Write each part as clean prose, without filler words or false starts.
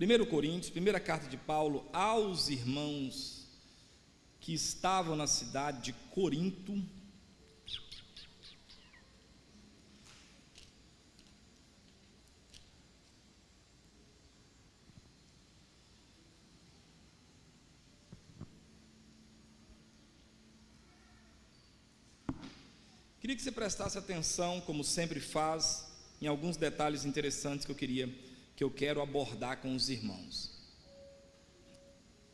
1 Coríntios, primeira carta de Paulo aos irmãos que estavam na cidade de Corinto. Queria que você prestasse atenção, como sempre faz, em alguns detalhes interessantes que eu quero abordar com os irmãos.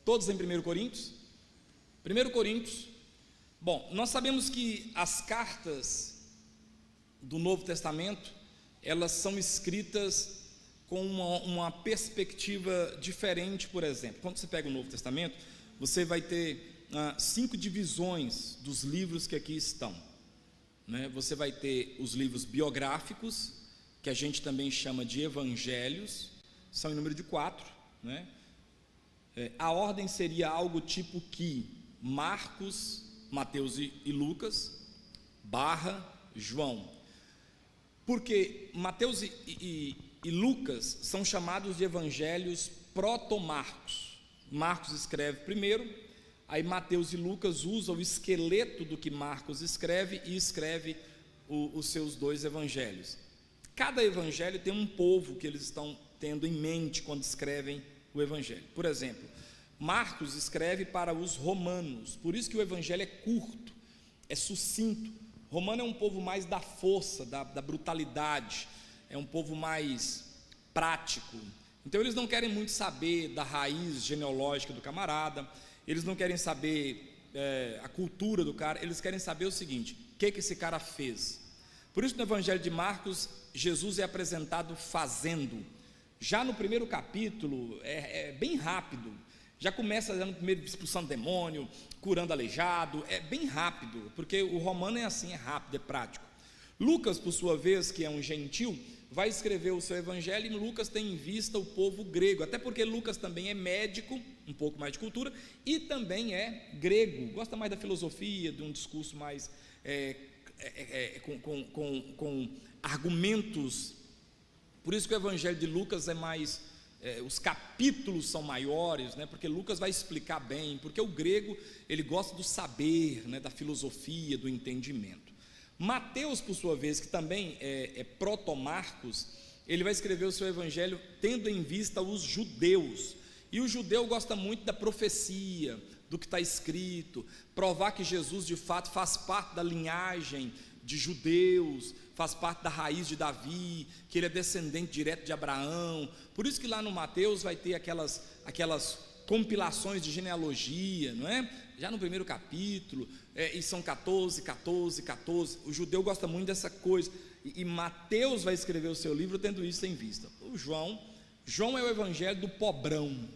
Todos em 1 Coríntios? 1 Coríntios. Bom, nós sabemos que as cartas do Novo Testamento, elas são escritas com uma perspectiva diferente. Por exemplo, quando você pega o Novo Testamento, você vai ter 5 divisões dos livros que aqui estão, né? Você vai ter os livros biográficos, que a gente também chama de evangelhos, são em número de 4, né? A ordem seria algo tipo que Marcos, Mateus e Lucas, João, porque Mateus e Lucas são chamados de evangelhos proto-Marcos. Marcos escreve primeiro, aí Mateus e Lucas usam o esqueleto do que Marcos escreve e escreve os seus 2 evangelhos. Cada evangelho tem um povo que eles estão tendo em mente quando escrevem o evangelho. Por exemplo, Marcos escreve para os romanos, por isso que o evangelho é curto, é sucinto. Romano é um povo mais da força, da brutalidade, é um povo mais prático. Então eles não querem muito saber da raiz genealógica do camarada, eles não querem saber a cultura do cara, eles querem saber o seguinte: o que esse cara fez. Por isso no evangelho de Marcos, Jesus é apresentado fazendo. Já no primeiro capítulo é bem rápido, já começa no primeiro expulsando demônio, curando aleijado, é bem rápido, porque o romano é assim, é rápido, é prático. Lucas, por sua vez, que é um gentil, vai escrever o seu evangelho, e Lucas tem em vista o povo grego, até porque Lucas também é médico, um pouco mais de cultura, e também é grego, gosta mais da filosofia, de um discurso mais com argumentos. Por isso que o evangelho de Lucas é mais, os capítulos são maiores, né? Porque Lucas vai explicar bem, porque o grego ele gosta do saber, né? Da filosofia, do entendimento. Mateus, por sua vez, que também é proto-Marcos, ele vai escrever o seu evangelho tendo em vista os judeus, e o judeu gosta muito da profecia, do que está escrito, provar que Jesus de fato faz parte da linhagem de judeus, faz parte da raiz de Davi, que ele é descendente direto de Abraão. Por isso que lá no Mateus vai ter aquelas compilações de genealogia, não é? Já no primeiro capítulo, e são 14. O judeu gosta muito dessa coisa, e Mateus vai escrever o seu livro tendo isso em vista. O João é o evangelho do pobrão,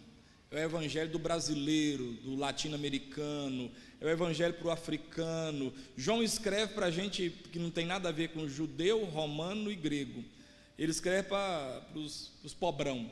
é o evangelho do brasileiro, do latino-americano, é o evangelho para o africano. João escreve para a gente que não tem nada a ver com judeu, romano e grego, ele escreve para os pobrão.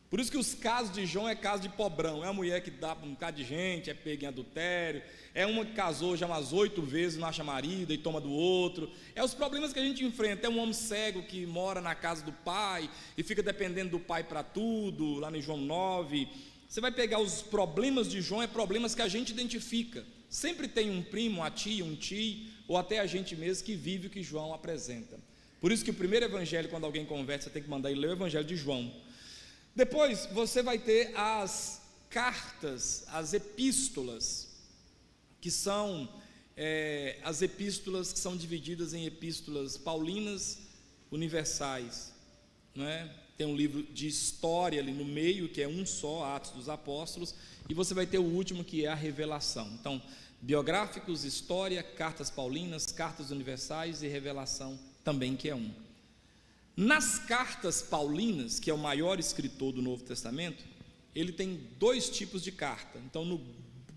Por isso que os casos de João é caso de pobrão, é uma mulher que dá para um bocado de gente, é pega em adultério, é uma que casou já umas 8 vezes, não acha marido e toma do outro, é os problemas que a gente enfrenta. É um homem cego que mora na casa do pai e fica dependendo do pai para tudo, lá em João 9, você vai pegar os problemas de João, é problemas que a gente identifica, sempre tem um primo, uma tia, um tio, ou até a gente mesmo que vive o que João apresenta. Por isso que o primeiro evangelho, quando alguém conversa, você tem que mandar ele ler o evangelho de João. Depois você vai ter as cartas, as epístolas, que são as epístolas que são divididas em epístolas paulinas universais, não é? Tem um livro de história ali no meio, que é um só, Atos dos Apóstolos, e você vai ter o último, que é a Revelação. Então, biográficos, história, cartas paulinas, cartas universais e Revelação também, que é um. Nas cartas paulinas, que é o maior escritor do Novo Testamento, ele tem 2 tipos de carta. Então, no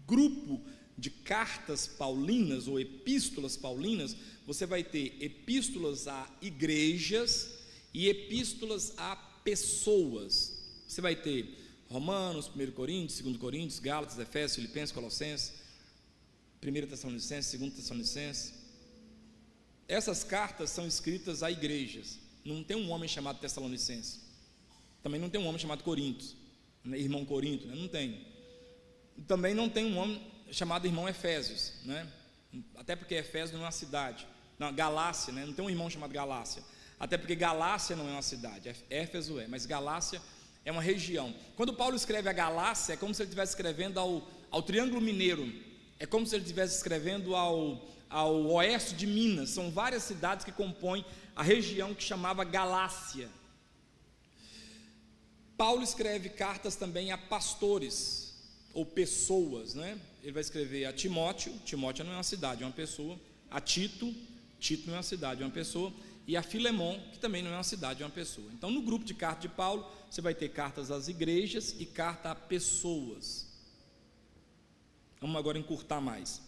grupo de cartas paulinas ou epístolas paulinas, você vai ter epístolas a igrejas e epístolas a pessoas. Você vai ter Romanos, 1 Coríntios, 2 Coríntios, Gálatas, Efésios, Filipenses, Colossenses, 1 Tessalonicenses, 2 Tessalonicenses. Essas cartas são escritas a igrejas. Não tem um homem chamado Tessalonicense, também não tem um homem chamado Coríntios, né? Irmão Corinto, né? Não tem. Também não tem um homem chamado irmão Efésios, né? Até porque Efésios não é uma cidade. Não, Galácia, né? Não tem um irmão chamado Galácia. Até porque Galácia não é uma cidade, Éfeso é, mas Galácia é uma região. Quando Paulo escreve a Galácia, é como se ele estivesse escrevendo ao Triângulo Mineiro, é como se ele estivesse escrevendo ao oeste de Minas. São várias cidades que compõem a região que chamava Galácia. Paulo escreve cartas também a pastores ou pessoas, né? Ele vai escrever a Timóteo não é uma cidade, é uma pessoa. A Tito não é uma cidade, é uma pessoa. E a Filemon, que também não é uma cidade, é uma pessoa. Então, no grupo de cartas de Paulo, você vai ter cartas às igrejas e carta a pessoas. Vamos agora encurtar mais.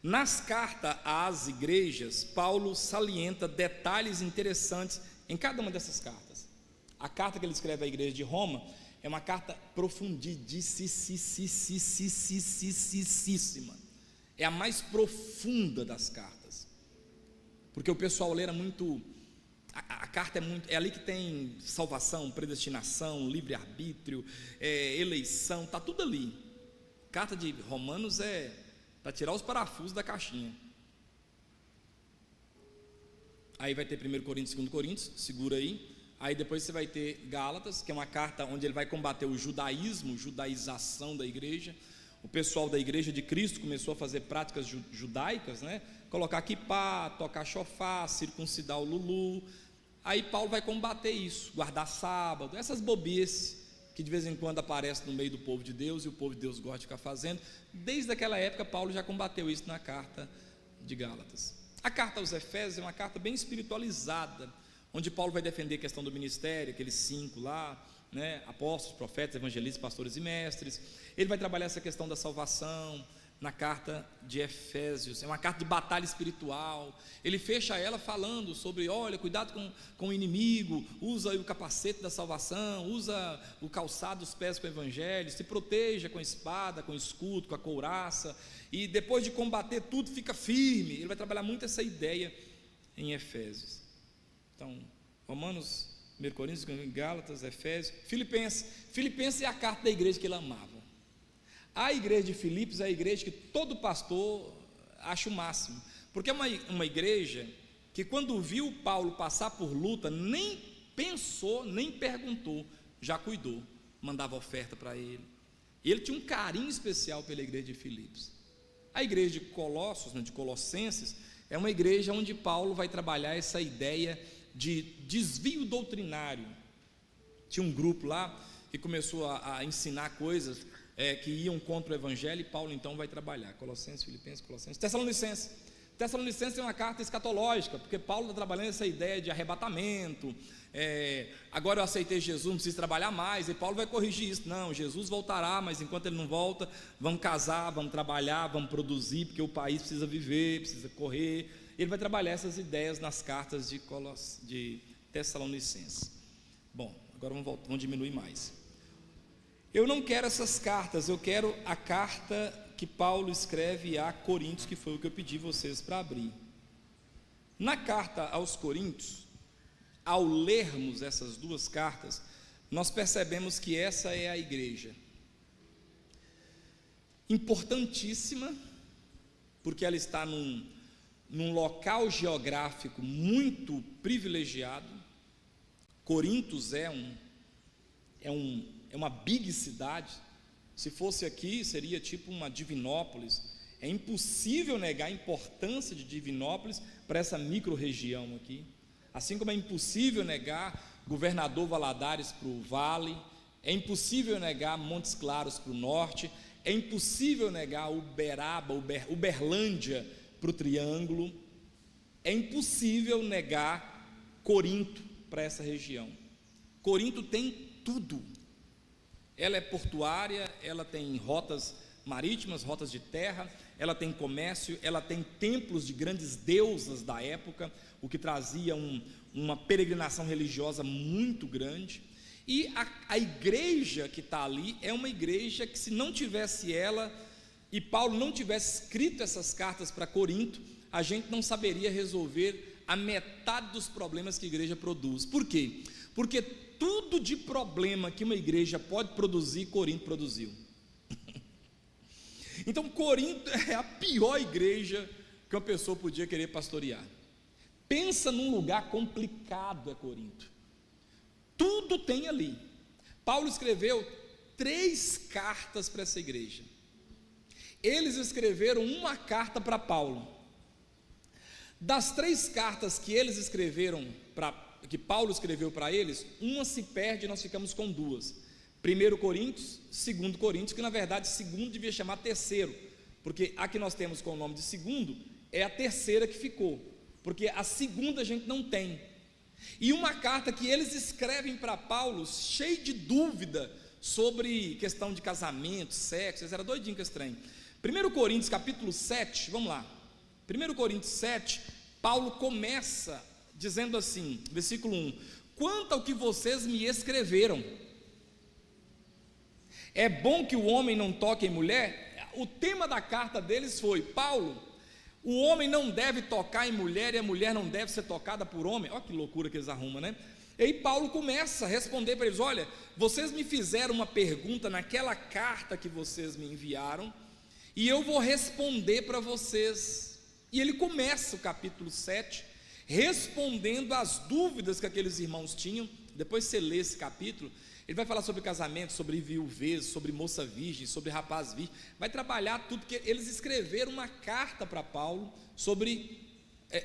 Nas cartas às igrejas, Paulo salienta detalhes interessantes em cada uma dessas cartas. A carta que ele escreve à igreja de Roma é uma carta profundíssima. É a mais profunda das cartas, porque o pessoal lê muito. A carta é ali que tem salvação, predestinação, livre-arbítrio, eleição, está tudo ali. Carta de Romanos é para tirar os parafusos da caixinha. Aí vai ter 1 Coríntios, 2 Coríntios, segura aí. Aí depois você vai ter Gálatas, que é uma carta onde ele vai combater o judaísmo, judaização da igreja. O pessoal da igreja de Cristo começou a fazer práticas judaicas, né? Colocar quipá, tocar chofar, circuncidar o lulu. Aí Paulo vai combater isso, guardar sábado, essas bobices que de vez em quando aparecem no meio do povo de Deus, e o povo de Deus gosta de ficar fazendo. Desde aquela época Paulo já combateu isso na carta de Gálatas. A carta aos Efésios é uma carta bem espiritualizada, onde Paulo vai defender a questão do ministério, aqueles 5 lá, né? Apóstolos, profetas, evangelistas, pastores e mestres. Ele vai trabalhar essa questão da salvação na carta de Efésios. É uma carta de batalha espiritual. Ele fecha ela falando sobre, olha, cuidado com o inimigo, usa o capacete da salvação, usa o calçado dos pés com o evangelho, se proteja com a espada, com o escudo, com a couraça, e depois de combater tudo, fica firme. Ele vai trabalhar muito essa ideia em Efésios. Então, Romanos, 1 Coríntios, Gálatas, Efésios, Filipenses é a carta da igreja que ele amava. A igreja de Filipos é a igreja que todo pastor acha o máximo, porque é uma igreja que, quando viu Paulo passar por luta, nem pensou, nem perguntou, já cuidou, mandava oferta para ele. E ele tinha um carinho especial pela igreja de Filipos. A igreja de Colossos, de Colossenses, é uma igreja onde Paulo vai trabalhar essa ideia de desvio doutrinário. Tinha um grupo lá que começou a ensinar coisas que iam contra o evangelho, e Paulo então vai trabalhar. Colossenses, Filipenses, Colossenses, Tessalonicenses é uma carta escatológica, porque Paulo está trabalhando essa ideia de arrebatamento. Agora eu aceitei Jesus, não preciso trabalhar mais, e Paulo vai corrigir isso. Não, Jesus voltará, mas enquanto ele não volta, vamos casar, vamos trabalhar, vamos produzir, porque o país precisa viver, precisa correr. Ele vai trabalhar essas ideias nas cartas de Tessalonicenses. Bom, agora vamos diminuir mais. Eu não quero essas cartas, eu quero a carta que Paulo escreve a Coríntios, que foi o que eu pedi vocês para abrir. Na carta aos Coríntios, ao lermos essas duas cartas, nós percebemos que essa é a igreja importantíssima, porque ela está num local geográfico muito privilegiado. Corintos é uma big cidade. Se fosse aqui, seria tipo uma Divinópolis. É impossível negar a importância de Divinópolis para essa micro-região aqui. Assim como é impossível negar Governador Valadares para o Vale, é impossível negar Montes Claros para o norte, é impossível negar Uberlândia para o Triângulo, é impossível negar Corinto para essa região. Corinto tem tudo. Ela é portuária, ela tem rotas marítimas, rotas de terra, ela tem comércio, ela tem templos de grandes deusas da época, o que trazia uma peregrinação religiosa muito grande. E a igreja que está ali é uma igreja que, se não tivesse ela, e Paulo não tivesse escrito essas cartas para Corinto, a gente não saberia resolver a metade dos problemas que a igreja produz. Por quê? Porque tudo de problema que uma igreja pode produzir, Corinto produziu. Então Corinto é a pior igreja que uma pessoa podia querer pastorear. Pensa num lugar complicado, é Corinto. Tudo tem ali. Paulo escreveu 3 cartas para essa igreja. Eles escreveram uma carta para Paulo. Das 3 cartas que eles escreveram, que Paulo escreveu para eles, uma se perde e nós ficamos com 2. 1 Coríntios, 2 Coríntios, que na verdade segundo devia chamar terceiro, porque a que nós temos com o nome de segundo é a terceira que ficou, porque a segunda a gente não tem. E uma carta que eles escrevem para Paulo, cheio de dúvida sobre questão de casamento, sexo, eles eram doidinhos com esse trem. 1 Coríntios capítulo 7, vamos lá. 1 Coríntios 7, Paulo começa dizendo assim, versículo 1: quanto ao que vocês me escreveram, é bom que o homem não toque em mulher. O tema da carta deles foi: Paulo, o homem não deve tocar em mulher e a mulher não deve ser tocada por homem. Olha que loucura que eles arrumam, né? E aí Paulo começa a responder para eles: olha, vocês me fizeram uma pergunta naquela carta que vocês me enviaram, e eu vou responder para vocês. E ele começa o capítulo 7 respondendo às dúvidas que aqueles irmãos tinham. Depois você lê esse capítulo, ele vai falar sobre casamento, sobre viuvez, sobre moça virgem, sobre rapaz virgem, vai trabalhar tudo, porque eles escreveram uma carta para Paulo sobre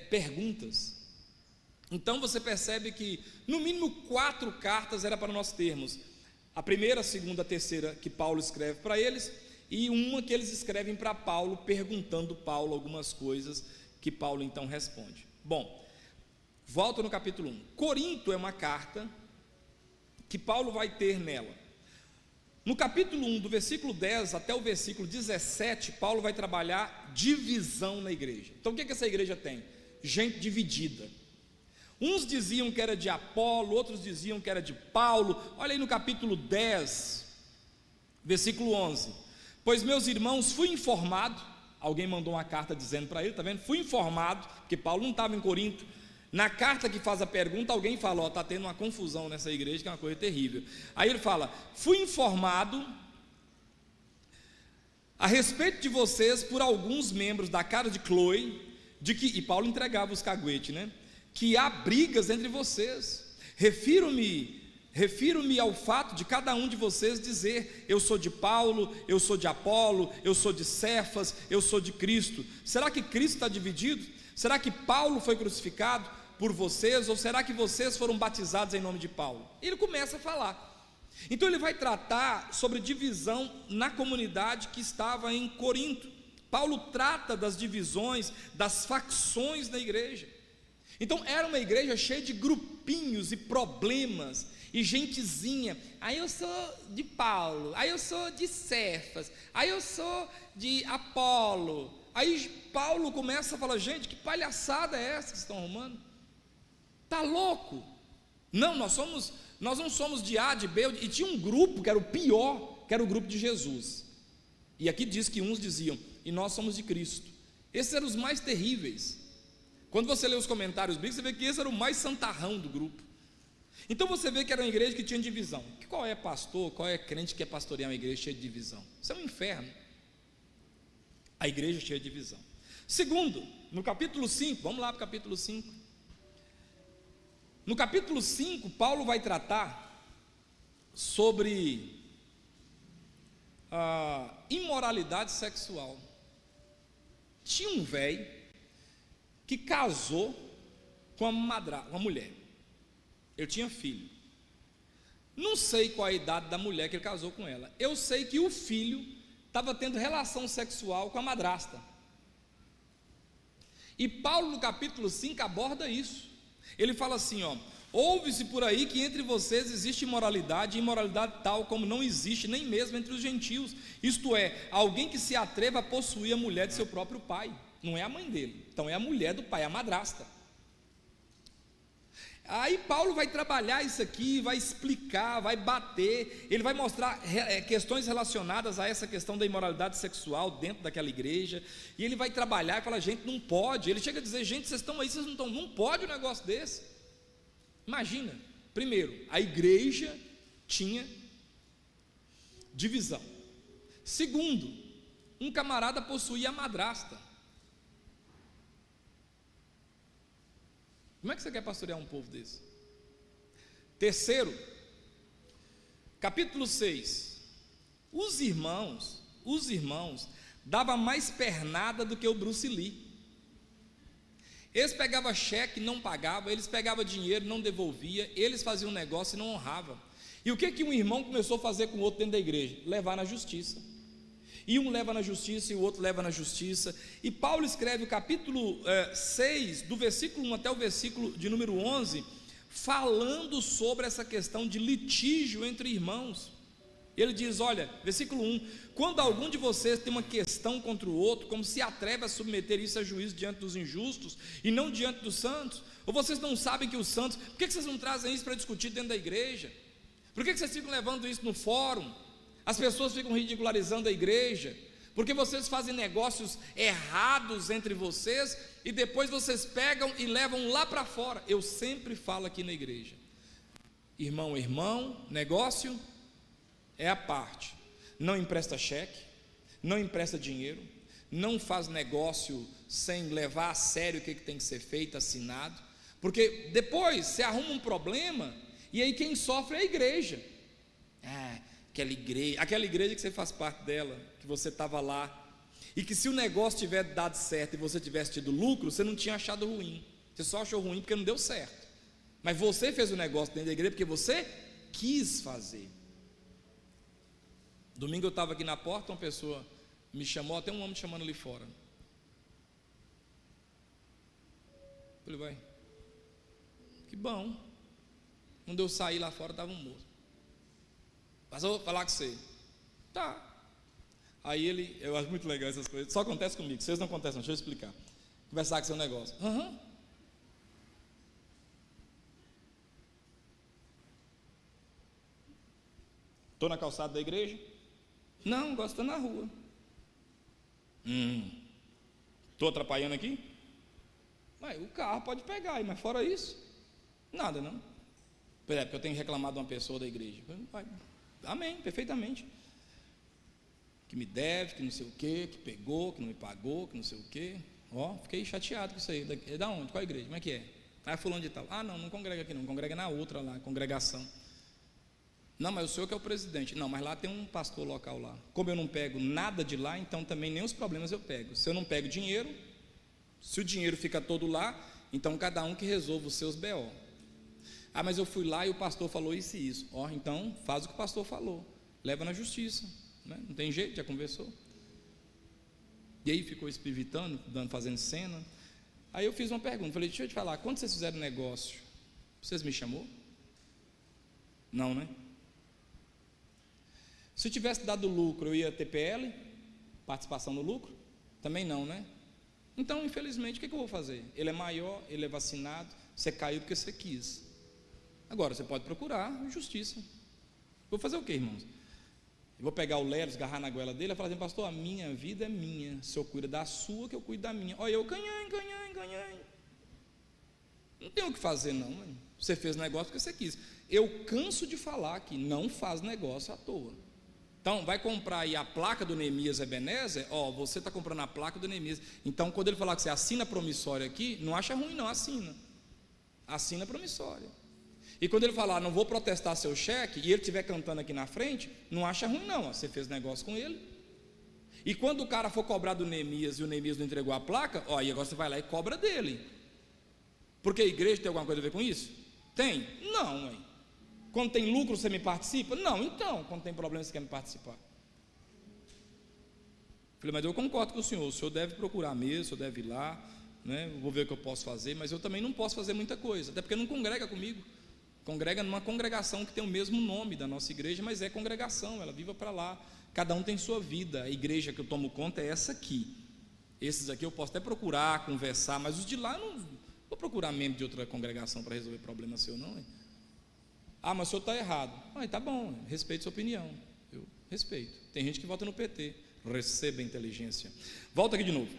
perguntas. Então você percebe que no mínimo 4 cartas era para nós termos: a primeira, a segunda, a terceira que Paulo escreve para eles, e uma que eles escrevem para Paulo, perguntando Paulo algumas coisas, que Paulo então responde. Bom, volta no capítulo 1. Corinto é uma carta que Paulo vai ter nela. No capítulo 1, do versículo 10 até o versículo 17, Paulo vai trabalhar divisão na igreja. Então o que essa igreja tem? Gente dividida. Uns diziam que era de Apolo, outros diziam que era de Paulo. Olha aí no capítulo 10, versículo 11: pois meus irmãos, fui informado, alguém mandou uma carta dizendo para ele, está vendo? Fui informado, porque Paulo não estava em Corinto. Na carta que faz a pergunta, alguém fala: está tendo uma confusão nessa igreja, que é uma coisa terrível. Aí ele fala: fui informado a respeito de vocês por alguns membros da casa de Cloe, de que, e Paulo entregava os caguetes, né? Que há brigas entre vocês. Refiro-me ao fato de cada um de vocês dizer: eu sou de Paulo, eu sou de Apolo, eu sou de Cefas, eu sou de Cristo. Será que Cristo está dividido? Será que Paulo foi crucificado por vocês? Ou será que vocês foram batizados em nome de Paulo? Ele começa a falar. Então ele vai tratar sobre divisão na comunidade que estava em Corinto. Paulo trata das divisões, das facções da igreja. Então era uma igreja cheia de grupinhos e problemas, e gentezinha: aí eu sou de Paulo, aí eu sou de Cefas, aí eu sou de Apolo. Aí Paulo começa a falar: gente, que palhaçada é essa que vocês estão arrumando? Está louco? Não, nós não somos de A, de B. E tinha um grupo que era o pior, que era o grupo de Jesus. E aqui diz que uns diziam: e nós somos de Cristo. Esses eram os mais terríveis. Quando você lê os comentários bíblicos, você vê que esse era o mais santarrão do grupo. Então você vê que era uma igreja que tinha divisão. Qual é pastor, qual é crente que quer pastorear uma igreja cheia de divisão? Isso é um inferno. A igreja cheia de divisão. Segundo, no capítulo 5, vamos lá para o capítulo 5. No capítulo 5, Paulo vai tratar sobre a imoralidade sexual. Tinha um velho que casou com uma mulher. Ele tinha filho. Não sei qual a idade da mulher que ele casou com ela. Eu sei que o filho estava tendo relação sexual com a madrasta. E Paulo no capítulo 5 aborda isso. Ele fala assim, ó: ouve-se por aí que entre vocês existe imoralidade, e imoralidade tal como não existe nem mesmo entre os gentios. Isto é, alguém que se atreva a possuir a mulher de seu próprio pai. Não é a mãe dele, então é a mulher do pai, a madrasta. Aí Paulo vai trabalhar isso aqui, vai explicar, vai bater, ele vai mostrar questões relacionadas a essa questão da imoralidade sexual dentro daquela igreja, e ele vai trabalhar e falar: gente, não pode. Ele chega a dizer: gente, vocês estão aí, vocês não estão, não pode um negócio desse. Imagina, Primeiro, a igreja tinha divisão. Segundo, um camarada possuía a madrasta. Como é que você quer pastorear um povo desse? Terceiro, capítulo 6, os irmãos davam mais pernada do que o Bruce Lee. Eles pegavam cheque, não pagavam, eles pegavam dinheiro, não devolvia, eles faziam um negócio e não honravam. E o que um irmão começou a fazer com o outro dentro da igreja? Levar na justiça. E um leva na justiça e o outro leva na justiça. E Paulo escreve o capítulo 6, do versículo 1 até o versículo de número 11, falando sobre essa questão de litígio entre irmãos. Ele diz, olha, versículo 1, quando algum de vocês tem uma questão contra o outro, como se atreve a submeter isso a juízo diante dos injustos, e não diante dos santos? Ou vocês não sabem que os santos, por que vocês não trazem isso para discutir dentro da igreja? Por que vocês ficam levando isso no fórum? As pessoas ficam ridicularizando a igreja, porque vocês fazem negócios errados entre vocês, e depois vocês pegam e levam lá para fora. Eu sempre falo aqui na igreja, irmão, negócio é a parte. Não empresta cheque, não empresta dinheiro, não faz negócio sem levar a sério o que tem que ser feito, assinado, porque depois você arruma um problema, e aí quem sofre é a igreja. Aquela igreja que você faz parte dela, que você estava lá, e que se o negócio tivesse dado certo e você tivesse tido lucro, você não tinha achado ruim, você só achou ruim porque não deu certo, mas você fez o negócio dentro da igreja porque você quis fazer. Domingo eu estava aqui na porta, uma pessoa me chamou, até um homem me chamando ali fora. Eu falei, vai, que bom. Quando eu saí lá fora, estava um moço. Mas eu vou falar com você. Tá. Aí eu acho muito legal essas coisas, só acontece comigo, vocês não acontecem, deixa eu explicar. Conversar com seu negócio. Estou na calçada da igreja? Não, gosto de estar na rua. Estou atrapalhando aqui? Mas o carro pode pegar aí, mas fora isso, nada não. Por exemplo, eu tenho reclamado de uma pessoa da igreja. Amém, perfeitamente. Que me deve, que não sei o que, que pegou, que não me pagou, que não sei o que. Fiquei chateado com isso aí. É da onde? Qual igreja? Como é que é? Fulano de tal. Não congrega aqui não, congrega na outra lá, congregação. Não, mas o senhor que é o presidente. Não, mas lá tem um pastor local lá. Como eu não pego nada de lá, então também nem os problemas eu pego. Se eu não pego dinheiro, se o dinheiro fica todo lá, então cada um que resolva os seus BO. Mas eu fui lá e o pastor falou isso e isso. Então faz o que o pastor falou, leva na justiça, né? Não tem jeito, já conversou. E aí ficou espivitando, fazendo cena. Aí eu fiz uma pergunta, falei, deixa eu te falar, quando vocês fizeram negócio, vocês me chamou? Não, né? Se eu tivesse dado lucro, eu ia ter PL, participação no lucro? Também não, né? Então, infelizmente, o que eu vou fazer? Ele é maior, ele é vacinado, você caiu porque você quis. Agora, você pode procurar justiça. Vou fazer o que, irmãos? Eu vou pegar o Lero, esgarrar na goela dele e falar assim, pastor, a minha vida é minha, o senhor cuida da sua, que eu cuido da minha. Eu ganhei. Não tem o que fazer não, mãe. Você fez negócio porque você quis. Eu canso de falar que não faz negócio à toa. Então, vai comprar aí a placa do Neemias Ebenezer, você está comprando a placa do Neemias. Então, quando ele falar que você assina promissória aqui, não acha ruim não, assina promissória. E quando ele falar, não vou protestar seu cheque, e ele estiver cantando aqui na frente, não acha ruim não, você fez negócio com ele. E quando o cara for cobrar do Neemias, e o Neemias não entregou a placa, aí agora você vai lá e cobra dele. Porque a igreja tem alguma coisa a ver com isso? Tem? Não, mãe. Quando tem lucro você me participa? Não, então, quando tem problema você quer me participar? Falei, mas eu concordo com o senhor deve procurar mesmo, o senhor deve ir lá, né? Vou ver o que eu posso fazer, mas eu também não posso fazer muita coisa, até porque não congrega comigo, congrega numa congregação que tem o mesmo nome da nossa igreja, mas é congregação, ela viva para lá, cada um tem sua vida, a igreja que eu tomo conta é essa aqui, esses aqui eu posso até procurar, conversar, mas os de lá eu não vou procurar membro de outra congregação para resolver problema seu não, hein? Mas o senhor está errado. Tá bom, respeito sua opinião. Eu respeito. Tem gente que vota no PT. Receba a inteligência. Volta aqui de novo.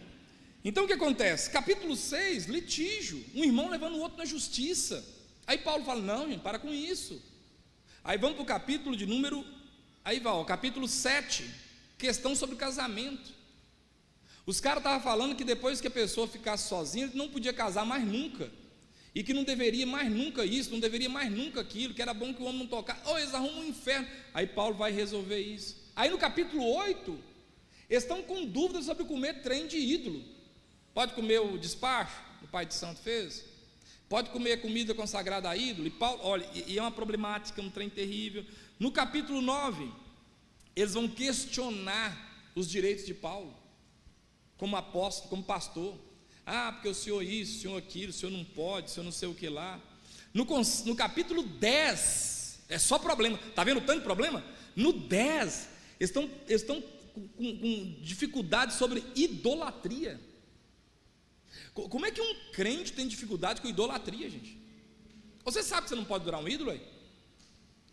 Então o que acontece? Capítulo 6, litígio. Um irmão levando o outro na justiça. Aí Paulo fala: não, gente, para com isso. Aí vamos para o capítulo de número, aí vai, o capítulo 7, questão sobre casamento. Os caras estavam falando que depois que a pessoa ficasse sozinha, não podia casar mais nunca, e que não deveria mais nunca isso, não deveria mais nunca aquilo, que era bom que o homem não tocasse. Eles arrumam um inferno. Aí Paulo vai resolver isso. Aí no capítulo 8, eles estão com dúvidas sobre comer trem de ídolo. Pode comer o despacho que o pai de santo fez? Pode comer comida consagrada a ídolo? E Paulo, olha, e é uma problemática, um trem terrível. No capítulo 9, eles vão questionar os direitos de Paulo, como apóstolo, como pastor. Porque o senhor isso, o senhor aquilo, o senhor não pode, o senhor não sei o que lá. No capítulo 10, é só problema. Está vendo tanto problema? No 10, eles estão com dificuldade sobre idolatria. Como é que um crente tem dificuldade com idolatria, gente? Você sabe que você não pode adorar um ídolo aí?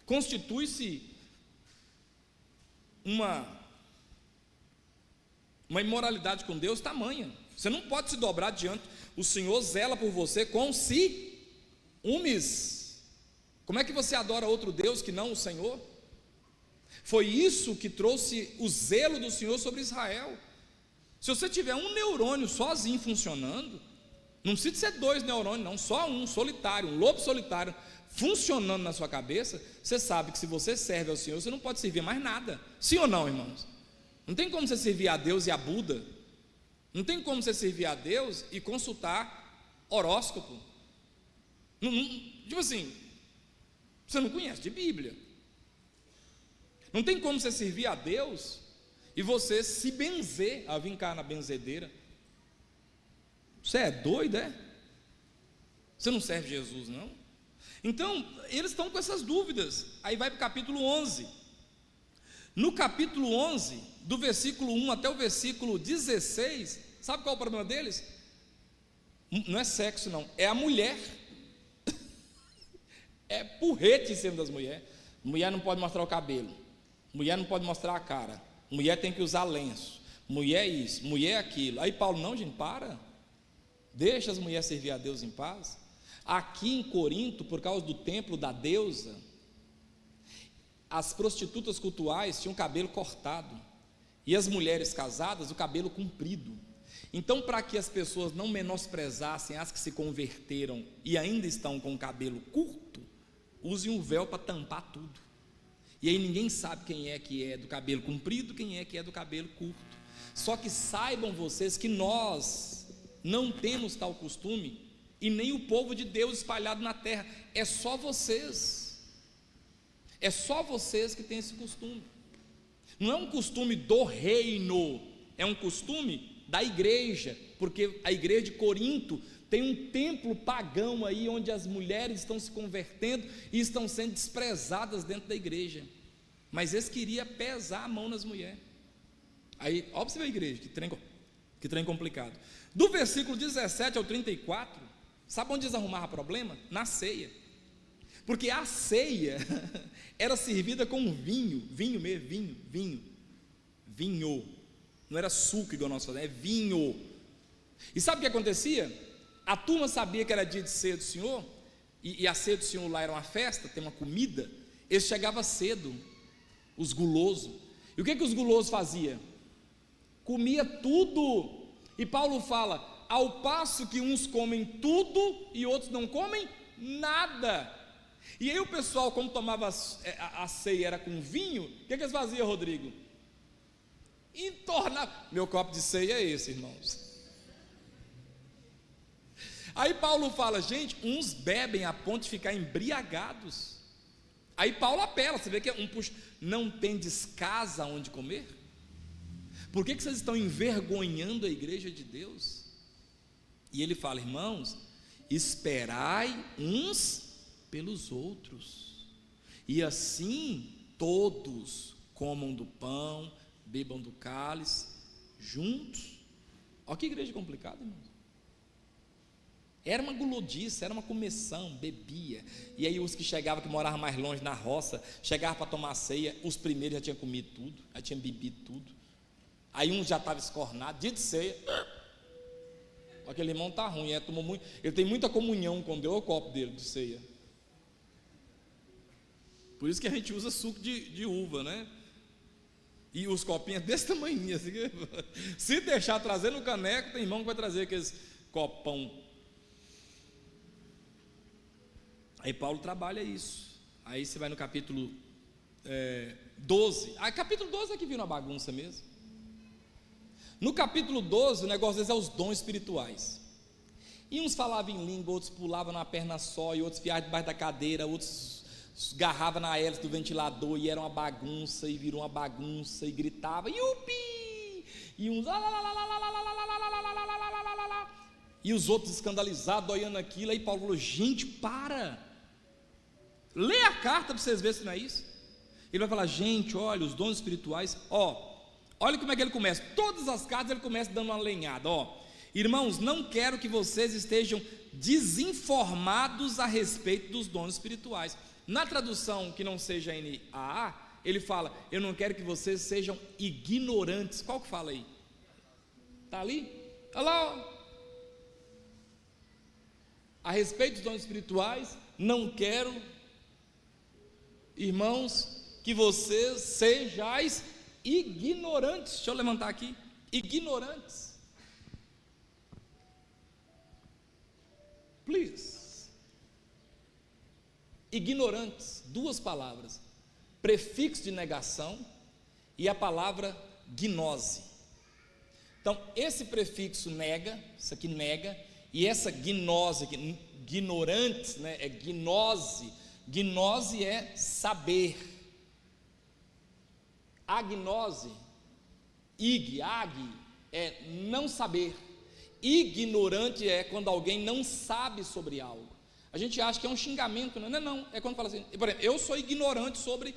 Constitui-se uma imoralidade com Deus tamanha. Você não pode se dobrar diante. O Senhor zela por você com ciúmes. Como é que você adora outro Deus que não o Senhor? Foi isso que trouxe o zelo do Senhor sobre Israel. Se você tiver um neurônio sozinho funcionando, não precisa ser 2 neurônios não, só um solitário, um lobo solitário funcionando na sua cabeça, você sabe que se você serve ao Senhor, você não pode servir mais nada. Sim ou não, irmãos? Não tem como você servir a Deus e a Buda. Não tem como você servir a Deus e consultar horóscopo. Tipo assim, você não conhece de Bíblia. Não tem como você servir a Deus e você se benzer, a vir cá na benzedeira. Você é doido, é? Você não serve Jesus, não? Então, eles estão com essas dúvidas. Aí vai para o capítulo 11. No capítulo 11, do versículo 1 até o versículo 16, sabe qual é o problema deles? Não é sexo, não, é a mulher. É porrete em cima das mulheres. Mulher não pode mostrar o cabelo, mulher não pode mostrar a cara, mulher tem que usar lenço, mulher isso, mulher aquilo. Aí Paulo: não, gente, para, deixa as mulheres servir a Deus em paz. Aqui em Corinto, por causa do templo da deusa, as prostitutas cultuais tinham o cabelo cortado, e as mulheres casadas o cabelo comprido. Então, para que as pessoas não menosprezassem as que se converteram e ainda estão com o cabelo curto, usem um véu para tampar tudo. E aí ninguém sabe quem é que é do cabelo comprido, quem é que é do cabelo curto. Só que saibam vocês que nós não temos tal costume, e nem o povo de Deus espalhado na terra. É só vocês. É só vocês que têm esse costume. Não é um costume do reino, é um costume da igreja, porque a igreja de Corinto tem um templo pagão aí, onde as mulheres estão se convertendo e estão sendo desprezadas dentro da igreja. Mas eles queriam pesar a mão nas mulheres. Aí, ó, você vê a igreja, que trem complicado. Do versículo 17 ao 34, sabe onde eles arrumavam problema? Na ceia. Porque a ceia era servida com vinho mesmo, vinho, não era suco igual nós fazemos, é vinho. E sabe o que acontecia? A turma sabia que era dia de ceia do Senhor, e a ceia do Senhor lá era uma festa, tem uma comida. Eles chegavam cedo, os gulosos. E o que os gulosos faziam? Comia tudo. E Paulo fala: ao passo que uns comem tudo e outros não comem nada. E aí o pessoal, como tomava a ceia era com vinho, o que eles faziam, Rodrigo? Entornava. Meu copo de ceia é esse, irmãos. Aí Paulo fala: gente, uns bebem a ponto de ficar embriagados. Aí Paulo apela, você vê que um puxa: não tendes casa onde comer? Por que vocês estão envergonhando a igreja de Deus? E ele fala: irmãos, esperai uns pelos outros, e assim todos comam do pão, bebam do cálice, juntos. Olha que igreja complicada, irmãos. Era uma gulodice, era uma começão, bebia. E aí os que chegavam, que moravam mais longe na roça, chegavam para tomar ceia, os primeiros já tinham comido tudo, já tinham bebido tudo. Aí um já estava escornado, dia de ceia. Aquele irmão está ruim, tomou muito, ele tem muita comunhão com Deus, o copo dele de ceia. Por isso que a gente usa suco de uva, né? E os copinhos desse tamanho assim. Se deixar trazer no caneco, tem irmão que vai trazer aqueles copão. Aí Paulo trabalha isso. Aí você vai no capítulo 12. Capítulo 12 é que vira uma bagunça mesmo. No capítulo 12, o negócio deles é os dons espirituais. E uns falavam em língua, outros pulavam na perna só, e outros fiavam debaixo da cadeira, outros agarravam na hélice do ventilador, e era uma bagunça, e virou uma bagunça, e gritava, yupi! E uns e os outros escandalizados, olhando aquilo. Aí Paulo falou, gente, para! Lê a carta para vocês verem se não é isso. Ele vai falar, gente, olha, os dons espirituais, olha como é que ele começa. Todas as cartas ele começa dando uma lenhada, irmãos, não quero que vocês estejam desinformados a respeito dos dons espirituais. Na tradução que não seja NAA, ele fala, eu não quero que vocês sejam ignorantes. Qual que fala aí? Está ali? Olha lá, a respeito dos dons espirituais, não quero, irmãos, que vocês sejais ignorantes. Deixa eu levantar aqui, ignorantes. Please. Ignorantes, duas palavras, prefixo de negação e a palavra gnose. Então, esse prefixo nega, isso aqui nega, e essa gnose, ignorantes, né, é gnose. Gnose é saber. Agnose, ag, é não saber. Ignorante é quando alguém não sabe sobre algo. A gente acha que é um xingamento, não, é quando fala assim, por exemplo, eu sou ignorante sobre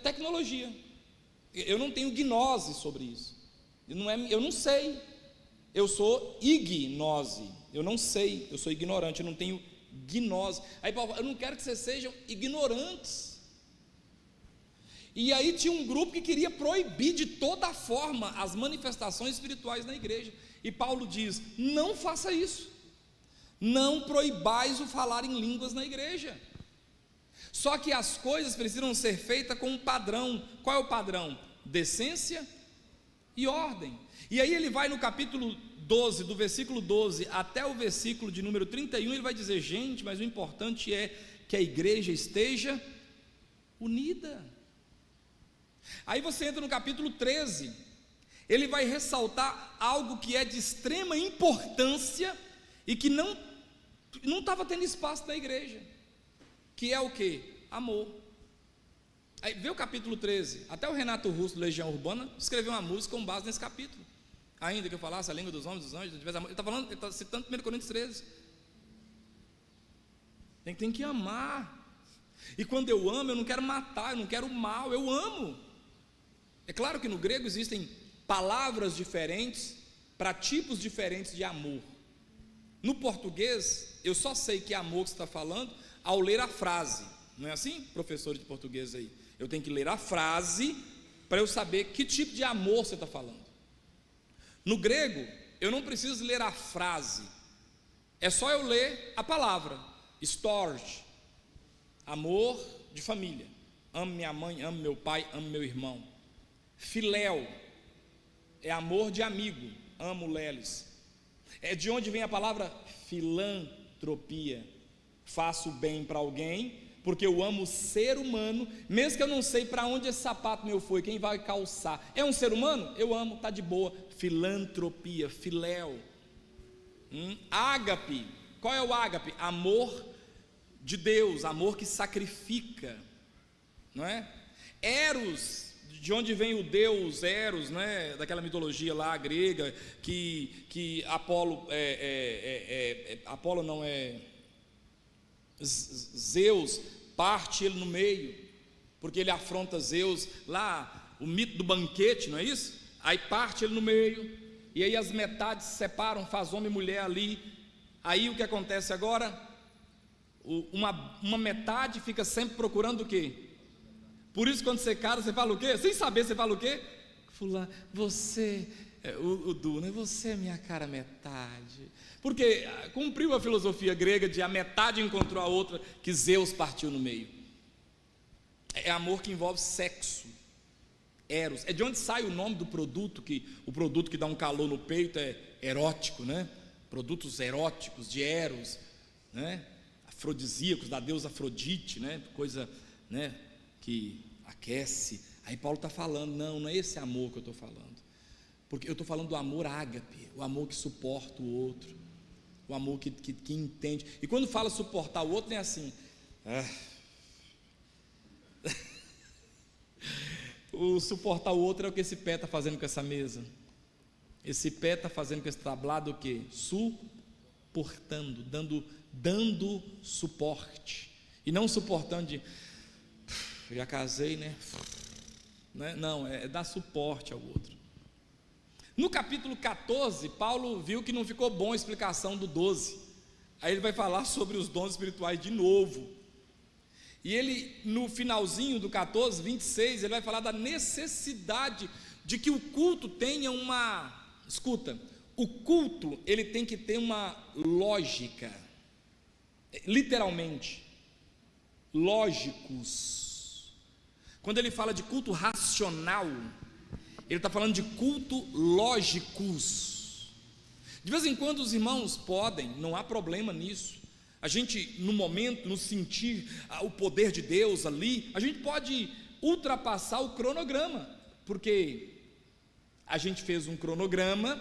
tecnologia, eu não tenho gnose sobre isso, eu não sei, eu sou ignose, eu não sei, eu sou ignorante, eu não tenho gnose. Aí Paulo fala, eu não quero que vocês sejam ignorantes. E aí tinha um grupo que queria proibir de toda forma as manifestações espirituais na igreja, e Paulo diz, não faça isso, não proibais o falar em línguas na igreja. Só que as coisas precisam ser feitas com um padrão. Qual é o padrão? Decência e ordem. E aí ele vai no capítulo 12, do versículo 12 até o versículo de número 31, ele vai dizer, gente, mas o importante é que a igreja esteja unida. Aí você entra no capítulo 13, ele vai ressaltar algo que é de extrema importância e que não estava tendo espaço na igreja, que é o que? Amor. Aí vê o capítulo 13, até o Renato Russo, do Legião Urbana, escreveu uma música com base nesse capítulo. Ainda que eu falasse a língua dos homens, dos anjos, ele está citando 1 Coríntios 13. Tem que amar. E quando eu amo, eu não quero matar, eu não quero mal, eu amo. É claro que no grego existem palavras diferentes para tipos diferentes de amor. No português, eu só sei que amor que você está falando ao ler a frase. Não é assim, professor de português aí? Eu tenho que ler a frase para eu saber que tipo de amor você está falando. No grego, eu não preciso ler a frase, é só eu ler a palavra, storge, amor de família, amo minha mãe, amo meu pai, amo meu irmão. Filéu, é amor de amigo, amo Lelis. É de onde vem a palavra filantropia, faço bem para alguém, porque eu amo o ser humano, mesmo que eu não sei para onde esse sapato meu foi, quem vai calçar, é um ser humano? Eu amo, está de boa. Filantropia, filéu. Ágape, qual é o ágape? Amor de Deus, amor que sacrifica, não é? Eros, de onde vem o deus Eros, né? Daquela mitologia lá grega, que Apolo, Apolo não é, Zeus parte ele no meio, porque ele afronta Zeus, lá o mito do banquete, não é isso? Aí parte ele no meio, e aí as metades se separam, faz homem e mulher ali. Aí o que acontece agora? Uma metade fica sempre procurando o quê? Por isso quando você casa, você fala o quê? Sem saber, você fala o quê? Fulano, você, o Du, né? Você é minha cara metade. Porque cumpriu a filosofia grega de a metade encontrou a outra, que Zeus partiu no meio. É amor que envolve sexo, eros. É de onde sai o nome do produto, que o produto que dá um calor no peito é erótico, né? Produtos eróticos, de eros, né? Afrodisíacos, da deusa Afrodite, né? Coisa, né, que aquece. Aí Paulo está falando, não é esse amor que eu estou falando, porque eu estou falando do amor ágape, o amor que suporta o outro, o amor que entende. E quando fala suportar o outro, não é assim, o suportar o outro é o que esse pé está fazendo com essa mesa. Esse pé está fazendo com esse tablado o quê? Suportando, dando suporte, e não suportando de já casei, né? Não, é dar suporte ao outro. No capítulo 14, Paulo viu que não ficou bom a explicação do 12, aí ele vai falar sobre os dons espirituais de novo, e ele, no finalzinho do 14, 26, ele vai falar da necessidade de que o culto tenha escuta, o culto, ele tem que ter uma lógica, literalmente, lógicos. Quando ele fala de culto racional, ele está falando de culto lógicos. De vez em quando os irmãos podem, não há problema nisso, a gente no momento, no sentir o poder de Deus ali, a gente pode ultrapassar o cronograma, porque a gente fez um cronograma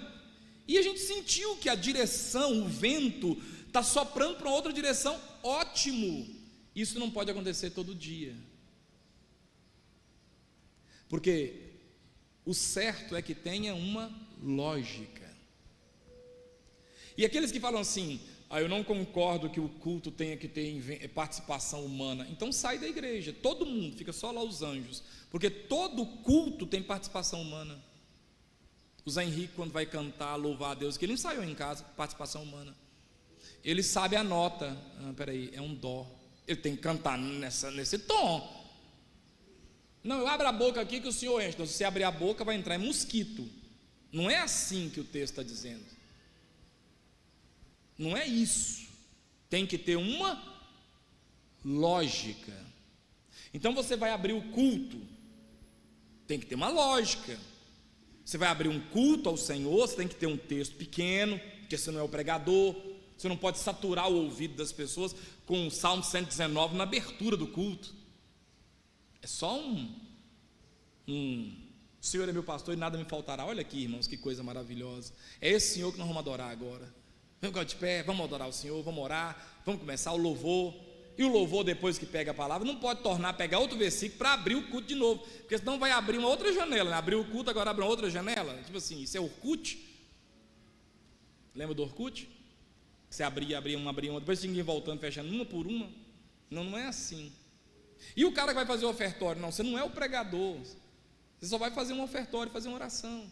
e a gente sentiu que a direção, o vento está soprando para outra direção, ótimo. Isso não pode acontecer todo dia, porque o certo é que tenha uma lógica. E aqueles que falam assim, eu não concordo que o culto tenha que ter participação humana, então sai da igreja, todo mundo, fica só lá os anjos, porque todo culto tem participação humana. O Zé Henrique, quando vai cantar, louvar a Deus, que ele ensaiou em casa, participação humana, ele sabe a nota, peraí, é um dó, ele tem que cantar nesse tom. Não, eu abro a boca aqui que o senhor enche. Então, se você abrir a boca, vai entrar em mosquito. Não é assim que o texto está dizendo. Não é isso. Tem que ter uma lógica. Então você vai abrir o culto, tem que ter uma lógica. Você vai abrir um culto ao Senhor, você tem que ter um texto pequeno, porque você não é o pregador. Você não pode saturar o ouvido das pessoas com o Salmo 119 na abertura do culto. É só o Senhor é meu pastor e nada me faltará. Olha aqui, irmãos, que coisa maravilhosa. É esse Senhor que nós vamos adorar agora. Vamos ficar de pé, vamos adorar o Senhor, vamos orar, vamos começar o louvor. E o louvor, depois que pega a palavra, não pode pegar outro versículo para abrir o culto de novo, porque senão vai abrir uma outra janela, né? Abriu o culto, agora abre uma outra janela. Tipo assim, isso é Orkut? Lembra do Orkut? Você abria uma, depois tinha ninguém voltando, fechando uma por uma. Não é assim. E o cara que vai fazer o ofertório? Não, você não é o pregador, você só vai fazer um ofertório, fazer uma oração.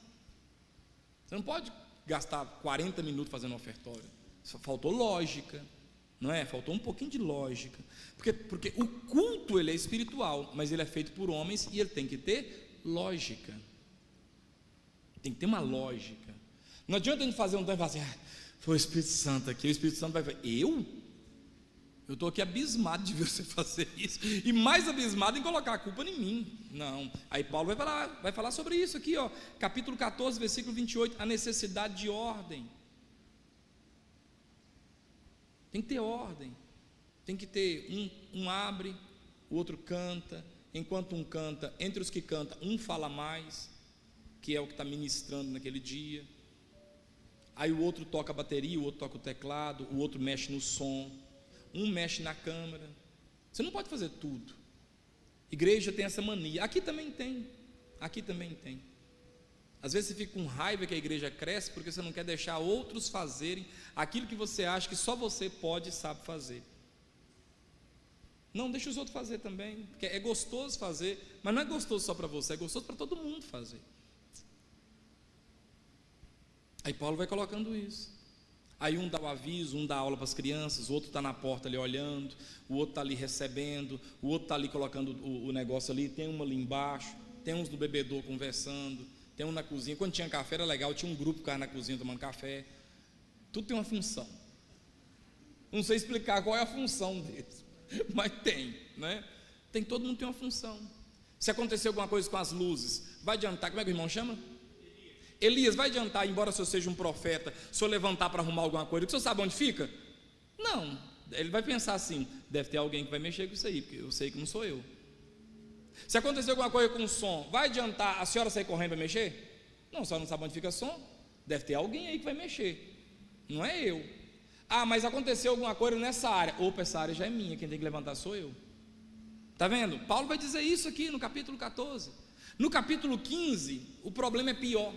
Você não pode gastar 40 minutos fazendo um ofertório. Só faltou lógica, não é? Faltou um pouquinho de lógica, porque o culto, ele é espiritual, mas ele é feito por homens e ele tem que ter lógica, tem que ter uma lógica. Não adianta a gente fazer um tanto e falar assim, foi o Espírito Santo aqui, o Espírito Santo vai falar, eu estou aqui abismado de ver você fazer isso, e mais abismado em colocar a culpa em mim. Não, aí Paulo vai falar sobre isso aqui, ó, capítulo 14, versículo 28, a necessidade de ordem. Tem que ter ordem, tem que ter, um abre, o outro canta, enquanto um canta, entre os que cantam, um fala mais, que é o que está ministrando naquele dia, aí o outro toca a bateria, o outro toca o teclado, o outro mexe no som, um mexe na câmera. Você não pode fazer tudo. Igreja tem essa mania, aqui também tem. Às vezes você fica com raiva que a igreja cresce porque você não quer deixar outros fazerem aquilo que você acha que só você pode e sabe fazer. Não, deixa os outros fazer também, porque é gostoso fazer, mas não é gostoso só para você, é gostoso para todo mundo fazer. Aí Paulo vai colocando isso. Aí um dá o aviso, um dá aula para as crianças, o outro está na porta ali olhando, o outro está ali recebendo, o outro está ali colocando o negócio ali, tem uma ali embaixo, tem uns no bebedouro conversando, tem um na cozinha. Quando tinha café era legal, tinha um grupo que ficava na cozinha tomando café. Tudo tem uma função. Não sei explicar qual é a função deles, mas tem, né? Todo mundo tem uma função. Se acontecer alguma coisa com as luzes, vai adiantar, como é que o irmão chama? Elias, vai adiantar, embora o senhor seja um profeta, se o senhor levantar para arrumar alguma coisa, o senhor sabe onde fica? Não, ele vai pensar assim, deve ter alguém que vai mexer com isso aí, porque eu sei que não sou eu. Se acontecer alguma coisa com o som, vai adiantar a senhora sair correndo para mexer? Não, a senhora não sabe onde fica o som? Deve ter alguém aí que vai mexer, não é eu. Ah, mas aconteceu alguma coisa nessa área, opa, essa área já é minha, quem tem que levantar sou eu. Está vendo? Paulo vai dizer isso aqui no capítulo 14. No capítulo 15, o problema é pior,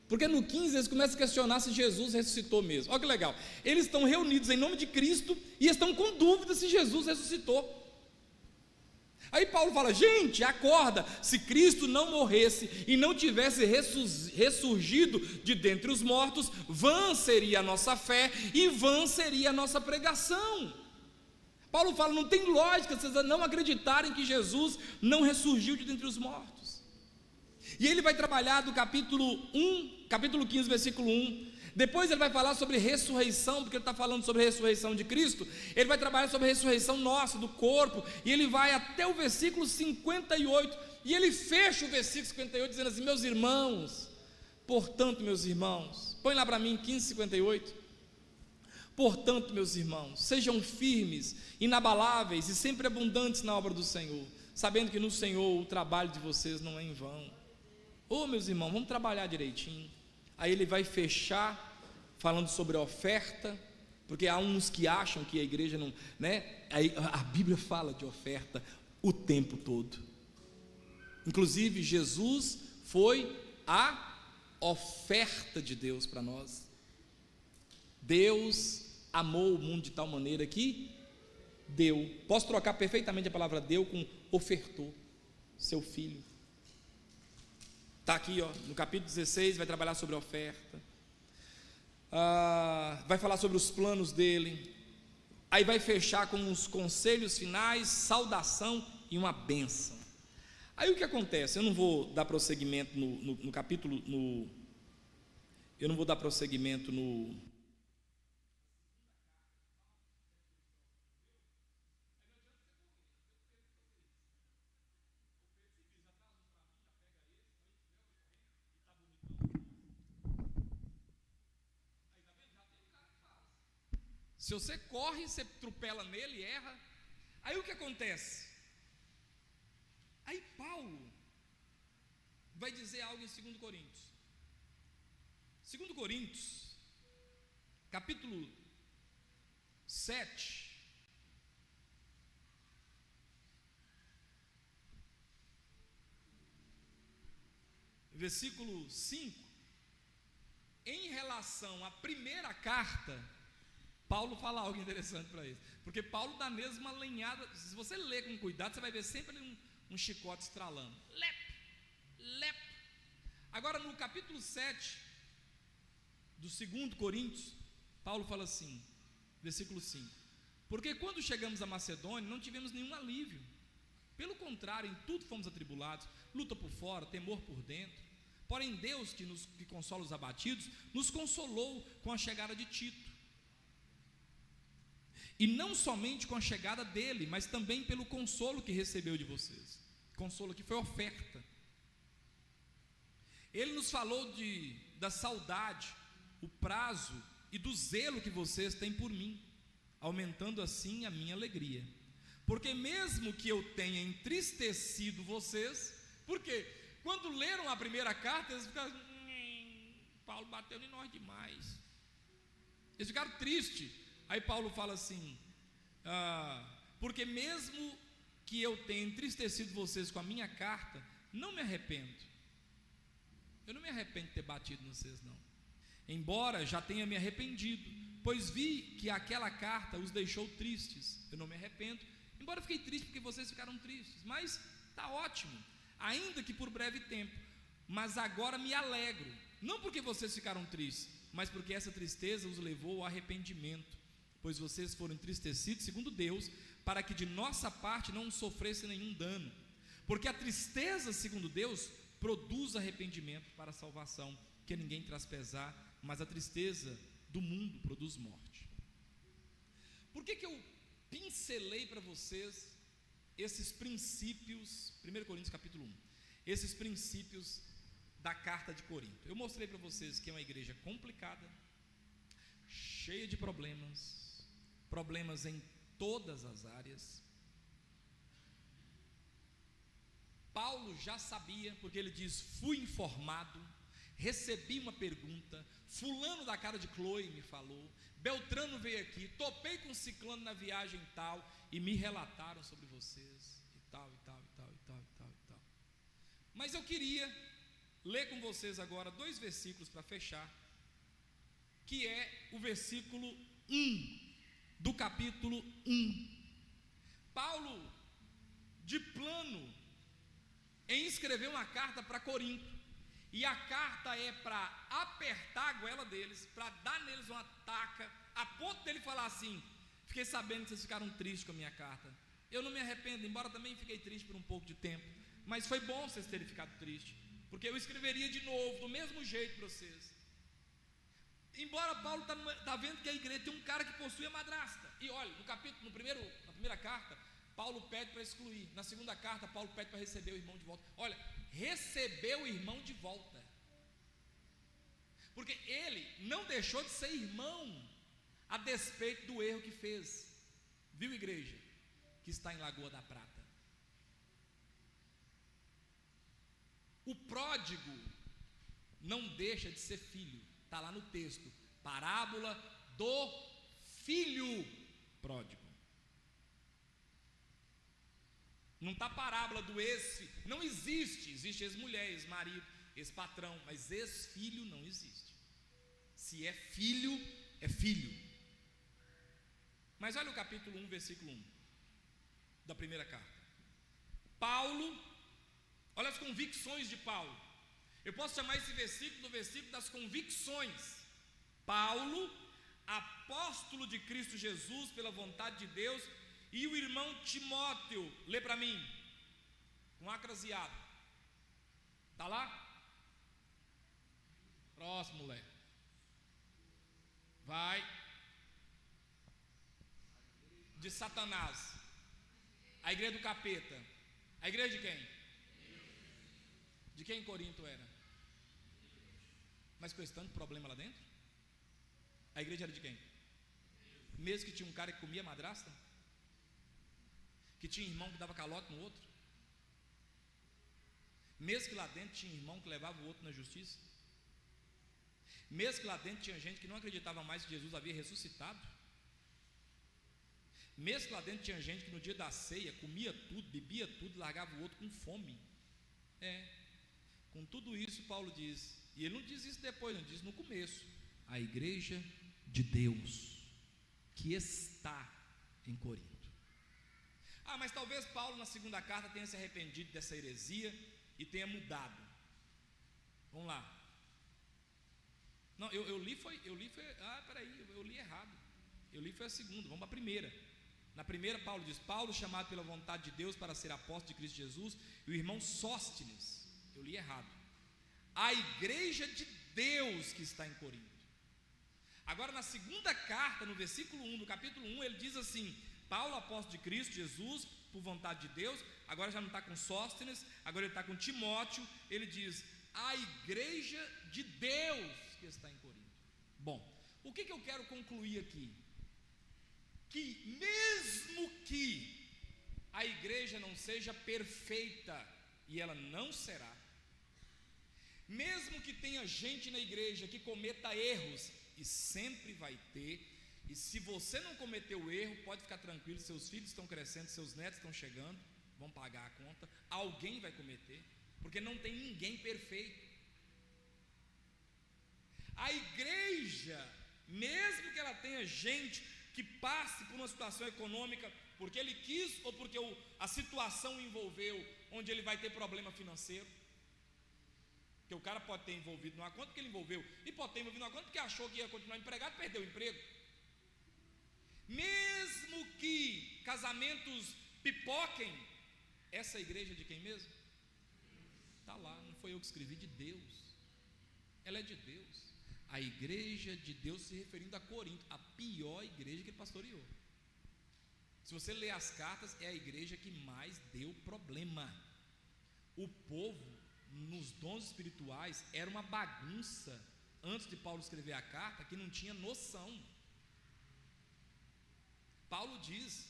porque no 15 eles começam a questionar se Jesus ressuscitou mesmo. Olha que legal, eles estão reunidos em nome de Cristo e estão com dúvida se Jesus ressuscitou. Aí Paulo fala, gente, acorda, se Cristo não morresse e não tivesse ressurgido de dentre os mortos, vã seria a nossa fé e vã seria a nossa pregação. Paulo fala, não tem lógica vocês não acreditarem que Jesus não ressurgiu de dentre os mortos. E ele vai trabalhar do capítulo 15, versículo 1. Depois ele vai falar sobre ressurreição, porque ele está falando sobre a ressurreição de Cristo. Ele vai trabalhar sobre a ressurreição nossa, do corpo. E ele vai até o versículo 58. E ele fecha o versículo 58 dizendo assim, meus irmãos, portanto meus irmãos, põe lá para mim 15:58. Portanto meus irmãos, sejam firmes, inabaláveis e sempre abundantes na obra do Senhor, sabendo que no Senhor o trabalho de vocês não é em vão. Meus irmãos, vamos trabalhar direitinho. Aí ele vai fechar falando sobre a oferta, porque há uns que acham que a igreja não, né? Aí a Bíblia fala de oferta o tempo todo. Inclusive Jesus foi a oferta de Deus para nós. Deus amou o mundo de tal maneira que deu. Posso trocar perfeitamente a palavra deu com ofertou seu filho. Está aqui, no capítulo 16, vai trabalhar sobre a oferta, vai falar sobre os planos dele, aí vai fechar com os conselhos finais, saudação e uma bênção. Aí o que acontece? Eu não vou dar prosseguimento no capítulo, eu não vou dar prosseguimento no se você corre, você atropela nele, erra. Aí o que acontece? Aí Paulo vai dizer algo em 2 Coríntios. 2 Coríntios, capítulo 7, versículo 5, em relação à primeira carta, Paulo fala algo interessante para isso, porque Paulo dá mesmo uma lenhada. Se você ler com cuidado, você vai ver sempre um chicote estralando, lep. Agora no capítulo 7 do 2 Coríntios, Paulo fala assim, versículo 5, porque quando chegamos a Macedônia não tivemos nenhum alívio, pelo contrário, em tudo fomos atribulados, luta por fora, temor por dentro, porém Deus que consola os abatidos, nos consolou com a chegada de Tito, e não somente com a chegada dele, mas também pelo consolo que recebeu de vocês. Consolo que foi oferta. Ele nos falou da saudade, o prazo e do zelo que vocês têm por mim, aumentando assim a minha alegria. Porque mesmo que eu tenha entristecido vocês, porque quando leram a primeira carta, eles ficaram, Paulo bateu em nós demais. Eles ficaram tristes. Aí Paulo fala assim, porque mesmo que eu tenha entristecido vocês com a minha carta, não me arrependo. Eu não me arrependo de ter batido em vocês, não. Embora já tenha me arrependido, pois vi que aquela carta os deixou tristes. Eu não me arrependo, embora eu fiquei triste porque vocês ficaram tristes, mas está ótimo, ainda que por breve tempo. Mas agora me alegro, não porque vocês ficaram tristes, mas porque essa tristeza os levou ao arrependimento, pois vocês foram entristecidos segundo Deus, para que de nossa parte não sofressem nenhum dano, porque a tristeza segundo Deus produz arrependimento para a salvação, que ninguém traz pesar, mas a tristeza do mundo produz morte. Por que eu pincelei para vocês esses princípios, 1 Coríntios capítulo 1, esses princípios da carta de Corinto. Eu mostrei para vocês que é uma igreja complicada, cheia de problemas em todas as áreas. Paulo já sabia, porque ele diz: fui informado, recebi uma pergunta, fulano da casa de Chloe me falou, Beltrano veio aqui, topei com ciclano na viagem tal, e me relataram sobre vocês, e tal. Mas eu queria ler com vocês agora 2 versículos para fechar, que é o versículo 1 do capítulo 1. Paulo, de plano em escrever uma carta para Corinto, e a carta é para apertar a goela deles, para dar neles uma taca, a ponto dele falar assim: fiquei sabendo que vocês ficaram tristes com a minha carta, eu não me arrependo, embora também fiquei triste por um pouco de tempo, mas foi bom vocês terem ficado tristes, porque eu escreveria de novo, do mesmo jeito para vocês. Embora Paulo está vendo que a igreja tem um cara que possui a madrasta, e olha, na primeira carta, Paulo pede para excluir. Na segunda carta, Paulo pede para receber o irmão de volta. Olha, receber o irmão de volta, porque ele não deixou de ser irmão, a despeito do erro que fez. Viu, igreja que está em Lagoa da Prata? O pródigo não deixa de ser filho. Está lá no texto, parábola do filho pródigo. Não está parábola do não existe ex-mulher, ex-marido, ex-patrão, mas ex-filho não existe. Se é filho, é filho. Mas olha o capítulo 1, versículo 1 da primeira carta. Paulo, olha as convicções de Paulo. Eu posso chamar esse versículo do versículo das convicções. Paulo, apóstolo de Cristo Jesus pela vontade de Deus, e o irmão Timóteo, lê para mim, um acraseado, está lá? Próximo, Lé. Vai. De Satanás, a igreja do capeta. A igreja de quem? De quem Corinto era? Mas com esse tanto de problema lá dentro? A igreja era de quem? Mesmo que tinha um cara que comia madrasta? Que tinha irmão que dava calote no outro? Mesmo que lá dentro tinha irmão que levava o outro na justiça? Mesmo que lá dentro tinha gente que não acreditava mais que Jesus havia ressuscitado? Mesmo que lá dentro tinha gente que no dia da ceia comia tudo, bebia tudo, largava o outro com fome? Com tudo isso Paulo diz, e ele não diz isso depois, não diz no começo: a igreja de Deus que está em Corinto. Mas talvez Paulo na segunda carta tenha se arrependido dessa heresia e tenha mudado. Vamos lá. Não, eu li errado. Eu li foi a segunda, vamos para a primeira. Na primeira Paulo diz: Paulo, chamado pela vontade de Deus para ser apóstolo de Cristo Jesus, e o irmão Sóstenes. Eu li errado. A igreja de Deus que está em Corinto. Agora na segunda carta, no versículo 1 do capítulo 1, ele diz assim: Paulo, apóstolo de Cristo Jesus, por vontade de Deus. Agora já não está com Sóstenes, agora ele está com Timóteo. Ele diz: a igreja de Deus que está em Corinto. Bom, o que eu quero concluir aqui? Que mesmo que a igreja não seja perfeita, e ela não será, mesmo que tenha gente na igreja que cometa erros, e sempre vai ter, e se você não cometeu erro, pode ficar tranquilo, seus filhos estão crescendo, seus netos estão chegando, vão pagar a conta, alguém vai cometer, porque não tem ninguém perfeito. A igreja, mesmo que ela tenha gente que passe por uma situação econômica, porque ele quis ou porque a situação o envolveu, onde ele vai ter problema financeiro, porque o cara pode ter envolvido numa conta porque ele envolveu, e pode ter envolvido numa conta porque achou que ia continuar empregado e perdeu o emprego. Mesmo que casamentos pipoquem, essa igreja é de quem mesmo? Está lá, não foi eu que escrevi, de Deus. Ela é de Deus. A igreja de Deus, se referindo a Corinto, a pior igreja que ele pastoreou. Se você ler as cartas, é a igreja que mais deu problema. O povo, nos dons espirituais, era uma bagunça antes de Paulo escrever a carta, que não tinha noção. Paulo diz: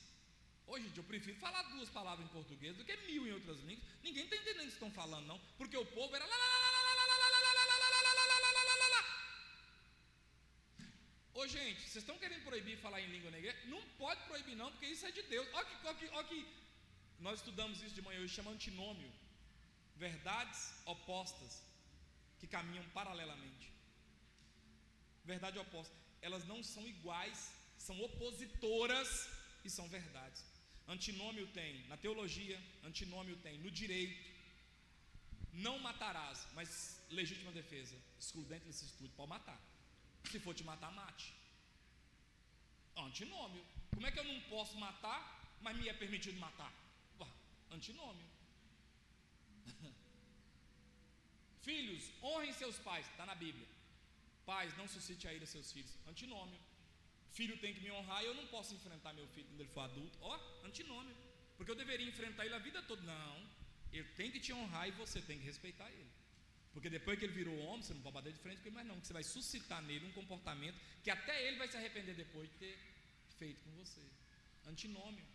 hoje eu prefiro falar 2 palavras em português do que 1000 em outras línguas. Ninguém está entendendo o que estão falando, não, porque o povo era Ô gente, vocês estão querendo proibir falar em língua na igreja? Não pode proibir não, porque isso é de Deus. Olha que nós estudamos isso de manhã hoje, chama antinômio. Verdades opostas que caminham paralelamente. Verdade oposta. Elas não são iguais, são opositoras e são verdades. Antinômio tem na teologia, antinômio tem no direito. Não matarás, mas legítima defesa, excludente desse estudo, pode matar. Se for te matar, mate. Antinômio. Como é que eu não posso matar, mas me é permitido matar? Antinômio. Filhos, honrem seus pais, está na Bíblia. Pais, não suscite a ira seus filhos. Antinômio. Filho tem que me honrar e eu não posso enfrentar meu filho quando ele for adulto. Antinômio. Porque eu deveria enfrentar ele a vida toda. Não, ele tem que te honrar e você tem que respeitar ele. Porque depois que ele virou homem, você não pode bater de frente com ele mais não, porque você vai suscitar nele um comportamento que até ele vai se arrepender depois de ter feito com você. Antinômio.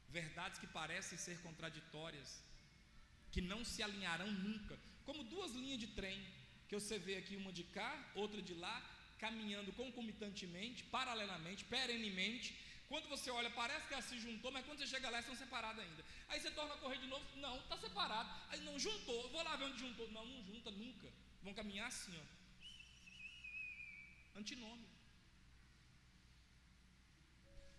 Verdades que parecem ser contraditórias, que não se alinharão nunca, como 2 linhas de trem, que você vê aqui, uma de cá, outra de lá, caminhando concomitantemente, paralelamente, perenemente. Quando você olha, parece que ela se juntou, mas quando você chega lá, estão separadas ainda. Aí você torna a correr de novo, não, está separado. Aí não, juntou, vou lá ver onde juntou. Não, não junta nunca. Vão caminhar assim, Antinômio.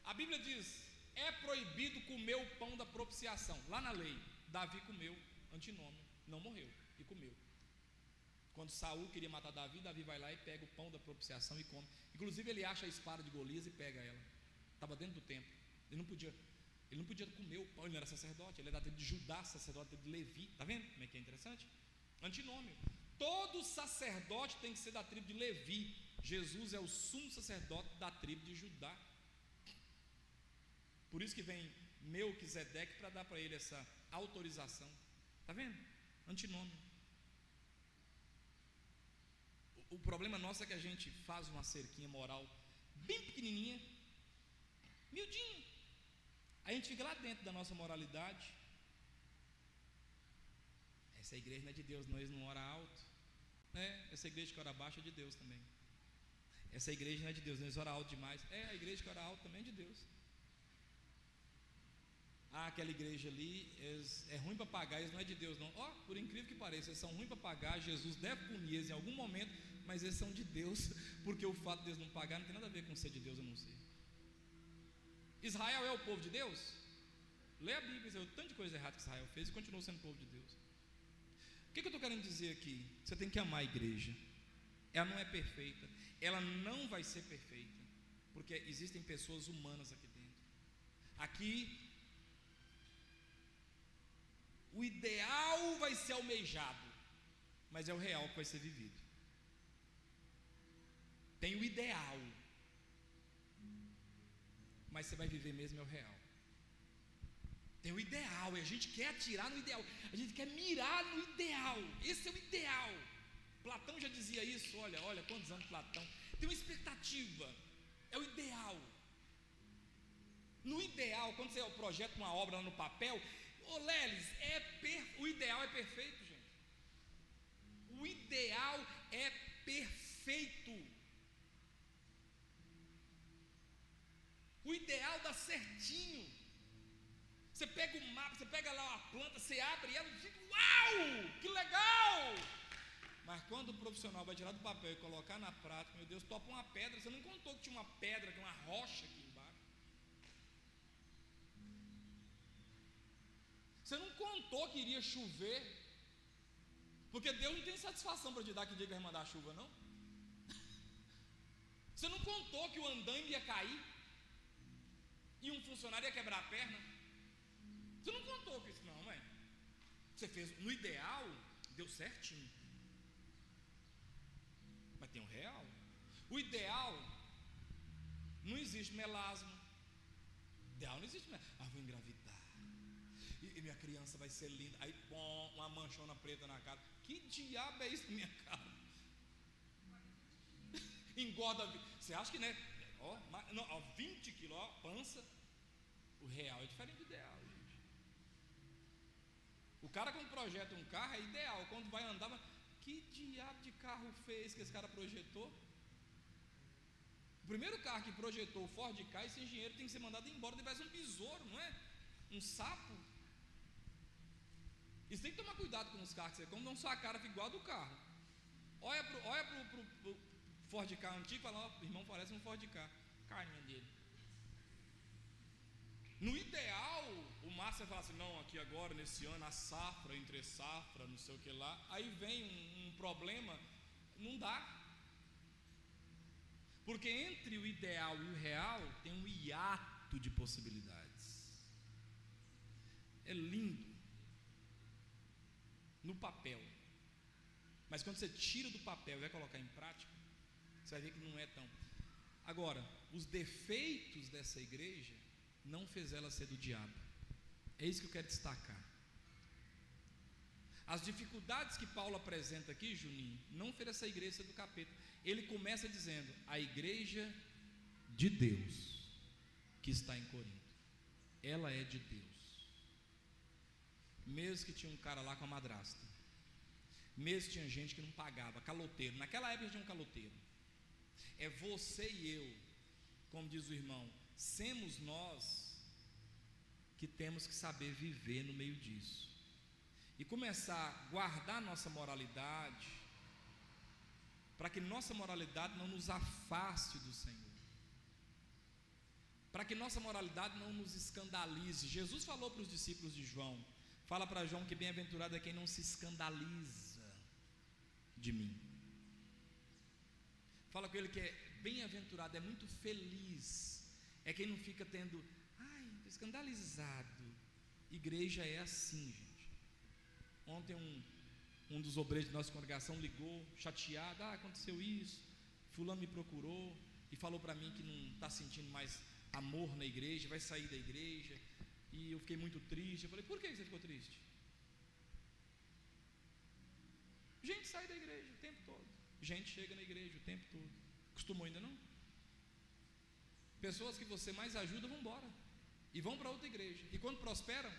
A Bíblia diz: é proibido comer o pão da propiciação. Lá na lei, Davi comeu, antinômio, não morreu e comeu. Quando Saul queria matar Davi, Davi vai lá e pega o pão da propiciação e come. Inclusive ele acha a espada de Golias e pega ela. Estava dentro do templo. Ele não podia comer o pão. Ele não era sacerdote, ele era da tribo de Judá, sacerdote da tribo de Levi. Está vendo como é que é interessante? Antinômio. Todo sacerdote tem que ser da tribo de Levi. Jesus é o sumo sacerdote da tribo de Judá. Por isso que vem Melquisedeque para dar para ele essa autorização. Está vendo? Antinômio. O problema nosso é que a gente faz uma cerquinha moral bem pequenininha, miudinho. Aí a gente fica lá dentro da nossa moralidade. Essa igreja não é de Deus, não, eles não oram alto. Essa igreja que ora baixo é de Deus também. Essa igreja não é de Deus, não, eles oram alto demais. A igreja que ora alto também é de Deus. Aquela igreja ali é ruim para pagar, eles não é de Deus não. Por incrível que pareça, eles são ruins para pagar. Jesus deve punir eles em algum momento, mas eles são de Deus, porque o fato de eles não pagar não tem nada a ver com ser de Deus, eu não sei. Israel é o povo de Deus? Lê a Bíblia, o tanto de coisa errada que Israel fez e continua sendo povo de Deus. O que eu estou querendo dizer aqui? Você tem que amar a igreja. Ela não é perfeita, ela não vai ser perfeita, porque existem pessoas humanas aqui dentro. Aqui o ideal vai ser almejado, mas é o real que vai ser vivido. Tem o ideal, mas você vai viver mesmo é o real. Tem o ideal, e a gente quer atirar no ideal, a gente quer mirar no ideal. Esse é o ideal. Platão já dizia isso. Olha quantos anos Platão. Tem uma expectativa, é o ideal. No ideal, quando você projeta uma obra lá no papel, Lelis, o ideal é perfeito, gente. O ideal é perfeito. O ideal dá certinho. Você pega o mapa, você pega lá uma planta, você abre ela e fica, uau, que legal! Mas quando o profissional vai tirar do papel e colocar na prática, meu Deus, topa uma pedra. Você não contou que tinha uma pedra, que uma rocha aqui embaixo. Você não contou que iria chover, porque Deus não tem satisfação para te dar que dia que vai mandar a chuva, não. Você não contou que o andaime ia cair e um funcionário ia quebrar a perna. Você não contou com isso não, mãe. Você fez no ideal, deu certinho. Mas tem o real. O ideal, não existe melasma, Ideal não existe mais. Vou engravidar. E minha criança vai ser linda. Aí, bom, uma manchona preta na cara. Que diabo é isso na minha cara? Engorda. Você acha que, né? Ó, 20 quilos, ó, pança. O real é diferente do ideal, gente. O cara, quando projeta um carro, é ideal. Quando vai andar, mas que diabo de carro fez que esse cara projetou? O primeiro carro que projetou o Ford Ka, esse engenheiro tem que ser mandado embora. Ele faz um besouro, não é? Um sapo. E você tem que tomar cuidado com os carros que você compra, não só a cara fica igual a do carro. Olha pro Ford Ka antigo e fala: ó, irmão, parece um Ford Ka. Carninha dele. No ideal, o Márcio fala assim: não, aqui agora, nesse ano, a safra, entre safra, não sei o que lá. Aí vem um problema, não dá. Porque entre o ideal e o real tem um hiato de possibilidades. É lindo no papel, mas quando você tira do papel e vai colocar em prática, você vai ver que não é tão. Agora, os defeitos dessa igreja não fez ela ser do diabo. É isso que eu quero destacar. As dificuldades que Paulo apresenta aqui, Juninho, não fez essa igreja ser do capeta. Ele começa dizendo: a igreja de Deus que está em Corinto, ela é de Deus. Mesmo que tinha um cara lá com a madrasta, mesmo que tinha gente que não pagava, caloteiro. Naquela época tinha um caloteiro. É você e eu, como diz o irmão, somos nós que temos que saber viver no meio disso e começar a guardar nossa moralidade, para que nossa moralidade não nos afaste do Senhor, para que nossa moralidade não nos escandalize. Jesus falou para os discípulos de João, fala para João que bem-aventurado é quem não se escandaliza de mim. Fala com ele que é bem-aventurado, é muito feliz, é quem não fica tendo, escandalizado. Igreja é assim, gente. Ontem um dos obreiros de nossa congregação ligou, chateado: aconteceu isso, fulano me procurou e falou para mim que não está sentindo mais amor na igreja, vai sair da igreja. E eu fiquei muito triste. Eu falei: por que você ficou triste? Gente sai da igreja o tempo todo, gente chega na igreja o tempo todo. Costumou ainda não? Pessoas que você mais ajuda vão embora e vão para outra igreja, e quando prosperam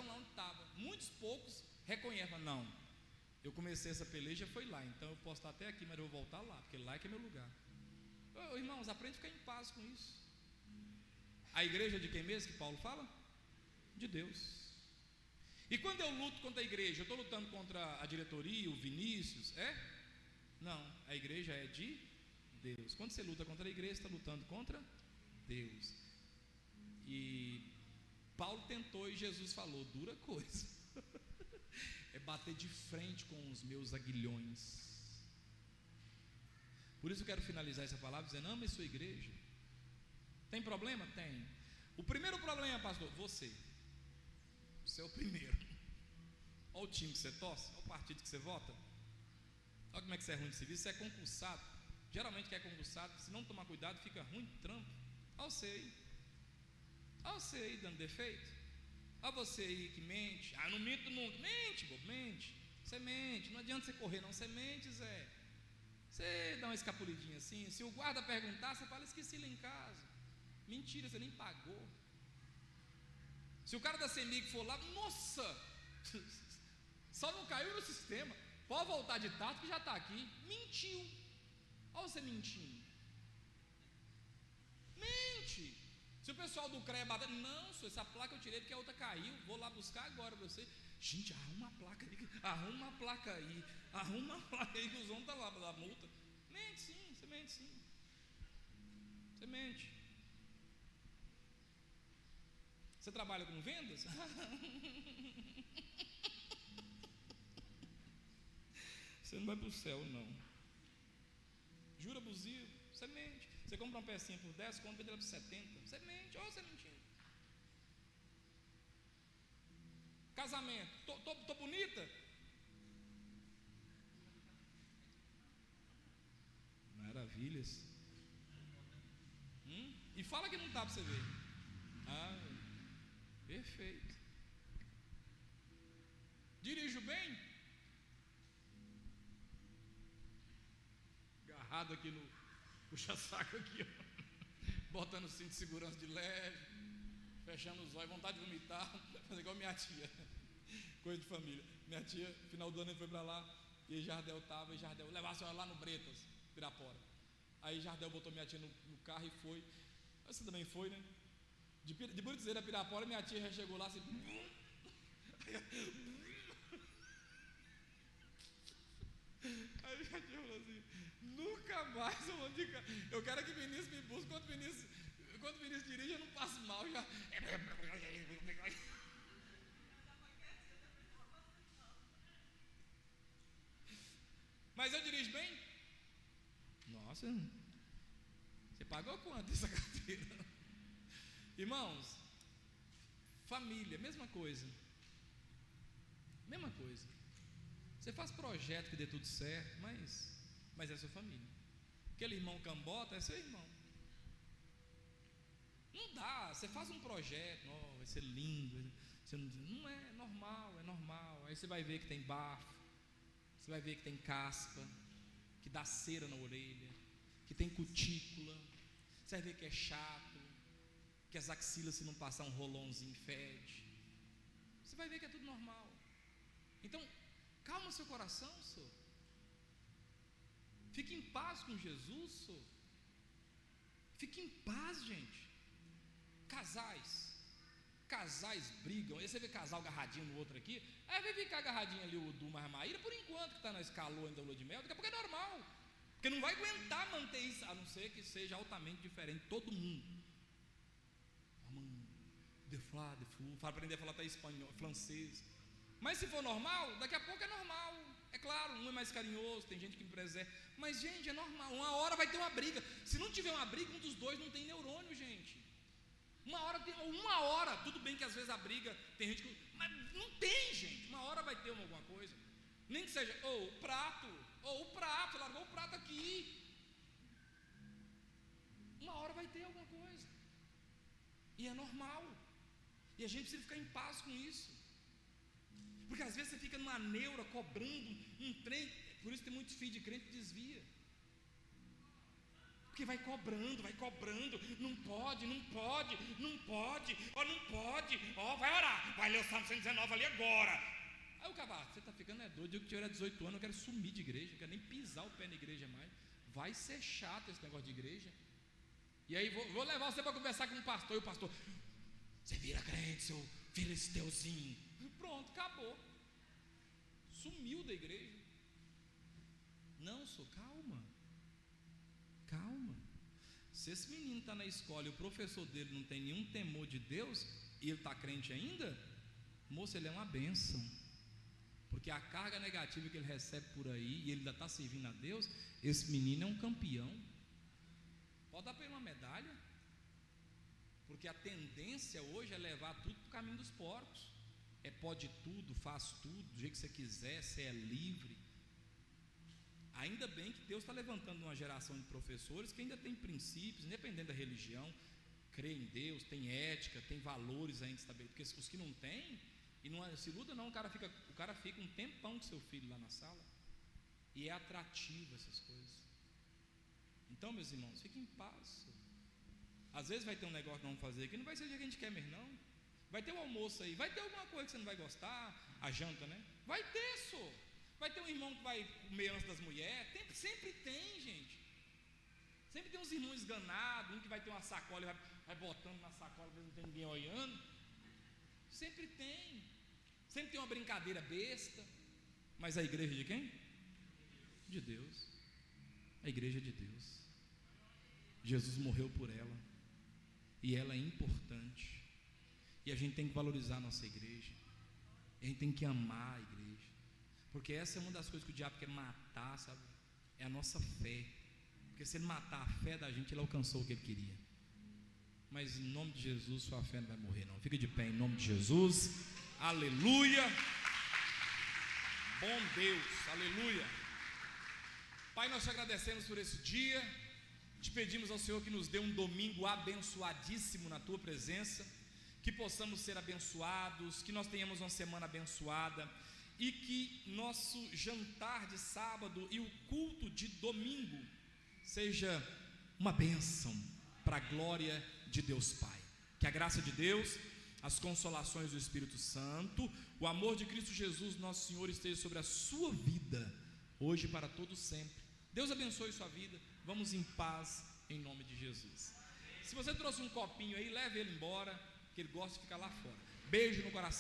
lá onde estava. Muitos poucos reconhecem: não, eu comecei essa peleja, foi lá, então eu posso estar até aqui, mas eu vou voltar lá, porque lá é que é meu lugar. Irmãos, aprende a ficar em paz com isso. A igreja de quem mesmo que Paulo fala? De Deus. E quando eu luto contra a igreja, eu estou lutando contra a diretoria, o Vinícius? Não, a igreja é de Deus. Quando você luta contra a igreja, você está lutando contra Deus. E Paulo tentou e Jesus falou: dura coisa. É bater de frente com os meus aguilhões. Por isso eu quero finalizar essa palavra dizendo: ame a sua igreja. Tem problema? Tem. O primeiro problema, pastor, você é o primeiro. Olha o time que você torce, olha o partido que você vota. Olha como é que você é ruim de serviço. Você é concursado. Geralmente quem é concursado, se não tomar cuidado, fica ruim de trampo. Olha você aí dando defeito. Olha você aí que mente. Não minto nunca. Mente, bobo, mente. Você mente, não adianta você correr não. Você mente, Zé. Você dá uma escapulidinha assim. Se o guarda perguntar, você fala: esqueci lá em casa. Mentira, você nem pagou. Se o cara da CEMIG for lá, nossa, só não caiu no sistema, pode voltar de tarde que já está aqui. Mentiu. Olha você mentindo. Mente. Se o pessoal do CREA bater: não, senhor, essa placa eu tirei porque a outra caiu, vou lá buscar agora para você. Gente, arruma uma placa aí, arruma uma placa aí que os homens estão lá para dar multa. Mente sim, você mente sim. Você mente. Você trabalha com vendas? Você não vai para o céu, não. Jura abusivo, você mente. Você compra uma pecinha por 10, compra ela por 70. Você mente, olha você mentindo. Casamento, tô bonita? Maravilhas. E fala que não está para você ver. Ah, perfeito. Dirijo bem? Agarrado aqui no puxa-saco aqui, ó. Botando o cinto de segurança de leve, fechando os olhos, vontade de vomitar, fazer igual minha tia, coisa de família. Minha tia, final do ano, ele foi para lá, e Jardel estava, e Jardel, levar a senhora lá no Bretas, Pirapora. Aí Jardel botou minha tia no carro e foi. Você também foi, né? De Burizeira a Pirapora, minha tia já chegou lá assim. Aí minha tia falou assim: nunca mais eu vou de carro. Eu quero que Vinícius me busque. Quando Vinícius dirige, eu não passo mal já. Mas eu dirijo bem? Nossa, você pagou quanto essa carteira? Irmãos, família, mesma coisa. Mesma coisa. Você faz projeto que dê tudo certo, mas é sua família. Aquele irmão cambota é seu irmão. Não dá, você faz um projeto, oh, vai ser lindo. Você não é normal, é normal. Aí você vai ver que tem bafo, você vai ver que tem caspa, que dá cera na orelha, que tem cutícula. Você vai ver que é chato, que as axilas, se não passar um rolãozinho, fede. Você vai ver que é tudo normal. Então, calma seu coração, senhor. Fique em paz com Jesus, senhor. Fique em paz, gente. Casais brigam. Aí você vê casal agarradinho no outro aqui. Aí vai ficar agarradinho ali o Du mais Maíra, por enquanto que está na escalô ainda da lua de mel. Daqui a pouco é normal, porque não vai aguentar manter isso, a não ser que seja altamente diferente todo mundo. Fala aprender a falar até espanhol, francês. Mas se for normal, daqui a pouco é normal. É claro, um é mais carinhoso, tem gente que me preserva. Mas, gente, é normal. Uma hora vai ter uma briga. Se não tiver uma briga, um dos dois não tem neurônio, gente. Uma hora, tudo bem que às vezes a briga, tem gente que... Mas não tem, gente. Uma hora vai ter alguma coisa. Nem que seja, o prato, largou o prato aqui. Uma hora vai ter alguma coisa. E é normal. E a gente precisa ficar em paz com isso. Porque às vezes você fica numa neura, cobrando um trem. Por isso tem muitos filhos de crente que desvia. Porque vai cobrando, não pode, vai orar, vai ler o Salmo 119 ali agora. Aí o cavalo, você está ficando doido, eu que tiver 18 anos, eu quero sumir de igreja, eu quero nem pisar o pé na igreja mais. Vai ser chato esse negócio de igreja. E aí vou levar você para conversar com o pastor, e o pastor, você vira crente, seu filisteuzinho. Pronto, acabou. Sumiu da igreja. Não, sou calma. Se esse menino está na escola e o professor dele não tem nenhum temor de Deus, e ele está crente ainda, moço, ele é uma bênção. Porque a carga negativa que ele recebe por aí, e ele ainda está servindo a Deus, esse menino é um campeão. Pode dar para ele uma medalha. Porque a tendência hoje é levar tudo para o caminho dos porcos. Pode tudo, faz tudo, do jeito que você quiser, você é livre. Ainda bem que Deus está levantando uma geração de professores que ainda tem princípios, independente da religião, crê em Deus, tem ética, tem valores ainda estabelecidos. Porque os que não têm, e não se iluda não, o cara fica um tempão com seu filho lá na sala, e é atrativo essas coisas. Então, meus irmãos, fiquem em paz. Às vezes vai ter um negócio que nós vamos fazer aqui, não vai ser o que a gente quer mesmo não. Vai ter o almoço aí, vai ter alguma coisa que você não vai gostar, a janta, né? Vai ter, só. Vai ter um irmão que vai comer antes das mulheres. Sempre tem, gente. Sempre tem uns irmãos esganados, um que vai ter uma sacola e vai botando na sacola, não tem ninguém olhando. Sempre tem. Sempre tem uma brincadeira besta. Mas a igreja de quem? De Deus. A igreja de Deus. Jesus morreu por ela. E ela é importante. E a gente tem que valorizar a nossa igreja. A gente tem que amar a igreja. Porque essa é uma das coisas que o diabo quer matar, sabe? É a nossa fé. Porque se ele matar a fé da gente, ele alcançou o que ele queria. Mas em nome de Jesus, sua fé não vai morrer não. Fica de pé em nome de Jesus. Aleluia. Bom Deus, aleluia. Pai, nós te agradecemos por esse dia. Te pedimos ao Senhor que nos dê um domingo abençoadíssimo na tua presença. que possamos ser abençoados, que nós tenhamos uma semana abençoada e que nosso jantar de sábado e o culto de domingo seja uma bênção para a glória de Deus Pai. Que a graça de Deus, as consolações do Espírito Santo, o amor de Cristo Jesus, nosso Senhor, esteja sobre a sua vida, hoje e para todos sempre. Deus abençoe sua vida, vamos em paz, em nome de Jesus. Se você trouxe um copinho aí, leve ele embora, que ele gosta de ficar lá fora. Beijo no coração.